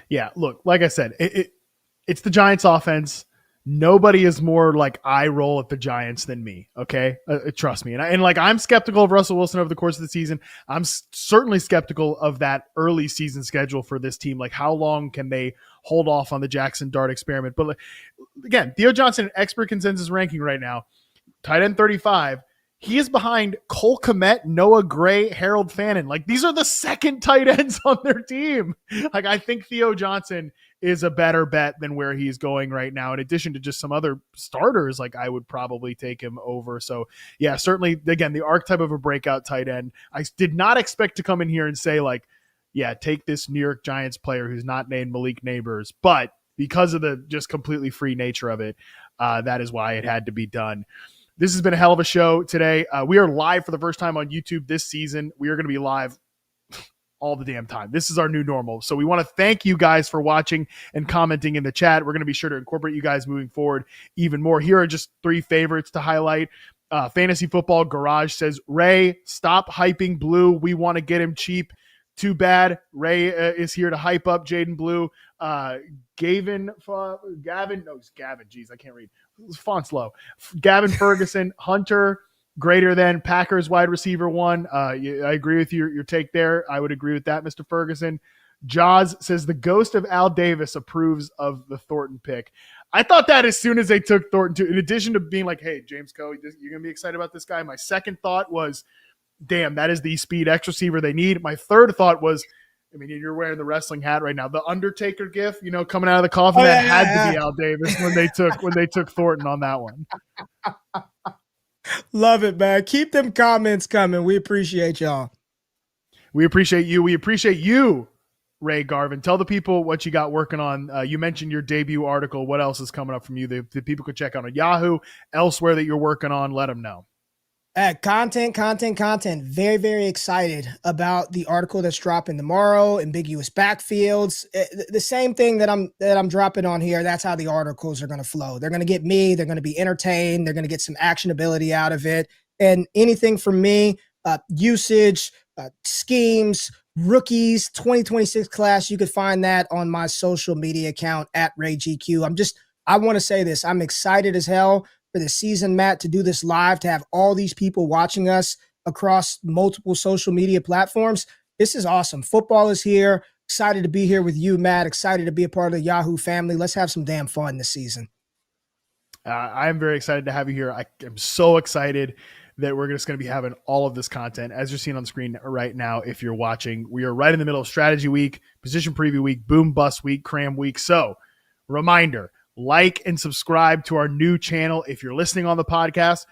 Yeah, look, like I said, it's the Giants offense. Nobody is more like eye roll at the Giants than me. Okay. Trust me. And I'm skeptical of Russell Wilson over the course of the season. I'm certainly skeptical of that early season schedule for this team. Like, how long can they hold off on the Jackson Dart experiment? But again, Theo Johnson, expert consensus ranking right now, tight end 35. He is behind Cole Kmet, Noah Gray, Harold Fannin. Like, these are the second tight ends on their team. Like, I think Theo Johnson is a better bet than where he's going right now. In addition to just some other starters, like, I would probably take him over. So yeah, certainly, again, the archetype of a breakout tight end. I did not expect to come in here and say, like, yeah, take this New York Giants player who's not named Malik Neighbors, but because of the just completely free nature of it, that is why it had to be done. This has been a hell of a show today. We are live for the first time on YouTube this season. We are going to be live all the damn time. This is our new normal. So we want to thank you guys for watching and commenting in the chat. We're going to be sure to incorporate you guys moving forward even more. Here are just 3 favorites to highlight. Fantasy Football Garage says, Ray, stop hyping Blue. We want to get him cheap. Too bad. Ray is here to hype up Jaydon Blue. Gavin. No, it's Gavin. Jeez, I can't read. Font's low. Gavin Ferguson, Hunter, greater than Packers wide receiver 1. I agree with your take there. I would agree with that, Mr. Ferguson. Jaws says the ghost of Al Davis approves of the Thornton pick. I thought that as soon as they took Thornton to, in addition to being like, hey, James Coe, you're going to be excited about this guy. My second thought was, damn, that is the speed X receiver they need. My third thought was, I mean, you're wearing the wrestling hat right now. The Undertaker gif, coming out of the coffin, had to be Al Davis when they took Thornton on that one. Love it, man. Keep them comments coming. We appreciate y'all. We appreciate you. We appreciate you, Ray Garvin. Tell the people what you got working on. You mentioned your debut article. What else is coming up from you that people could check out on Yahoo, elsewhere that you're working on? Let them know. Content. Very, very excited about the article that's dropping tomorrow. Ambiguous backfields. The same thing that I'm dropping on here. That's how the articles are going to flow. They're going to get me. They're going to be entertained. They're going to get some actionability out of it. And anything from me, usage, schemes, rookies, 2026 class. You could find that on my social media account at RayGQ. I want to say this. I'm excited as hell for the season, Matt, to do this live, to have all these people watching us across multiple social media platforms. This is awesome. Football is here. Excited to be here with you, Matt. Excited to be a part of the Yahoo family. Let's have some damn fun this season. I'm very excited to have you here. I am so excited that we're just going to be having all of this content. As you're seeing on the screen right now, if you're watching, we are right in the middle of strategy week, position preview week, boom bust week, cram week. So reminder, like and subscribe to our new channel. If you're listening on the podcast,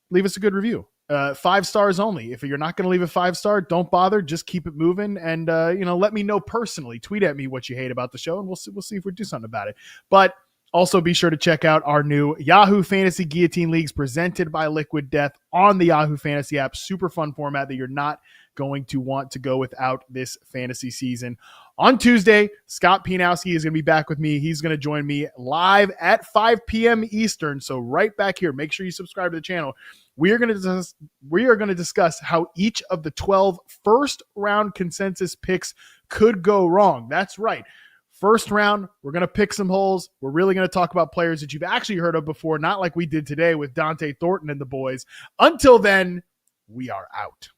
leave us a good review. 5 stars only. If you're not going to leave a 5-star, don't bother. Just keep it moving, and let me know personally. Tweet at me what you hate about the show, and we'll see if we do something about it. But also be sure to check out our new Yahoo Fantasy Guillotine Leagues presented by Liquid Death on the Yahoo Fantasy app. Super fun format that you're not going to want to go without this fantasy season. On Tuesday, Scott Pianowski is going to be back with me. He's going to join me live at 5 p.m. Eastern. So right back here, make sure you subscribe to the channel. We are going to discuss how each of the 12 first-round consensus picks could go wrong. That's right. First round, we're going to pick some holes. We're really going to talk about players that you've actually heard of before, not like we did today with Dante Thornton and the boys. Until then, we are out.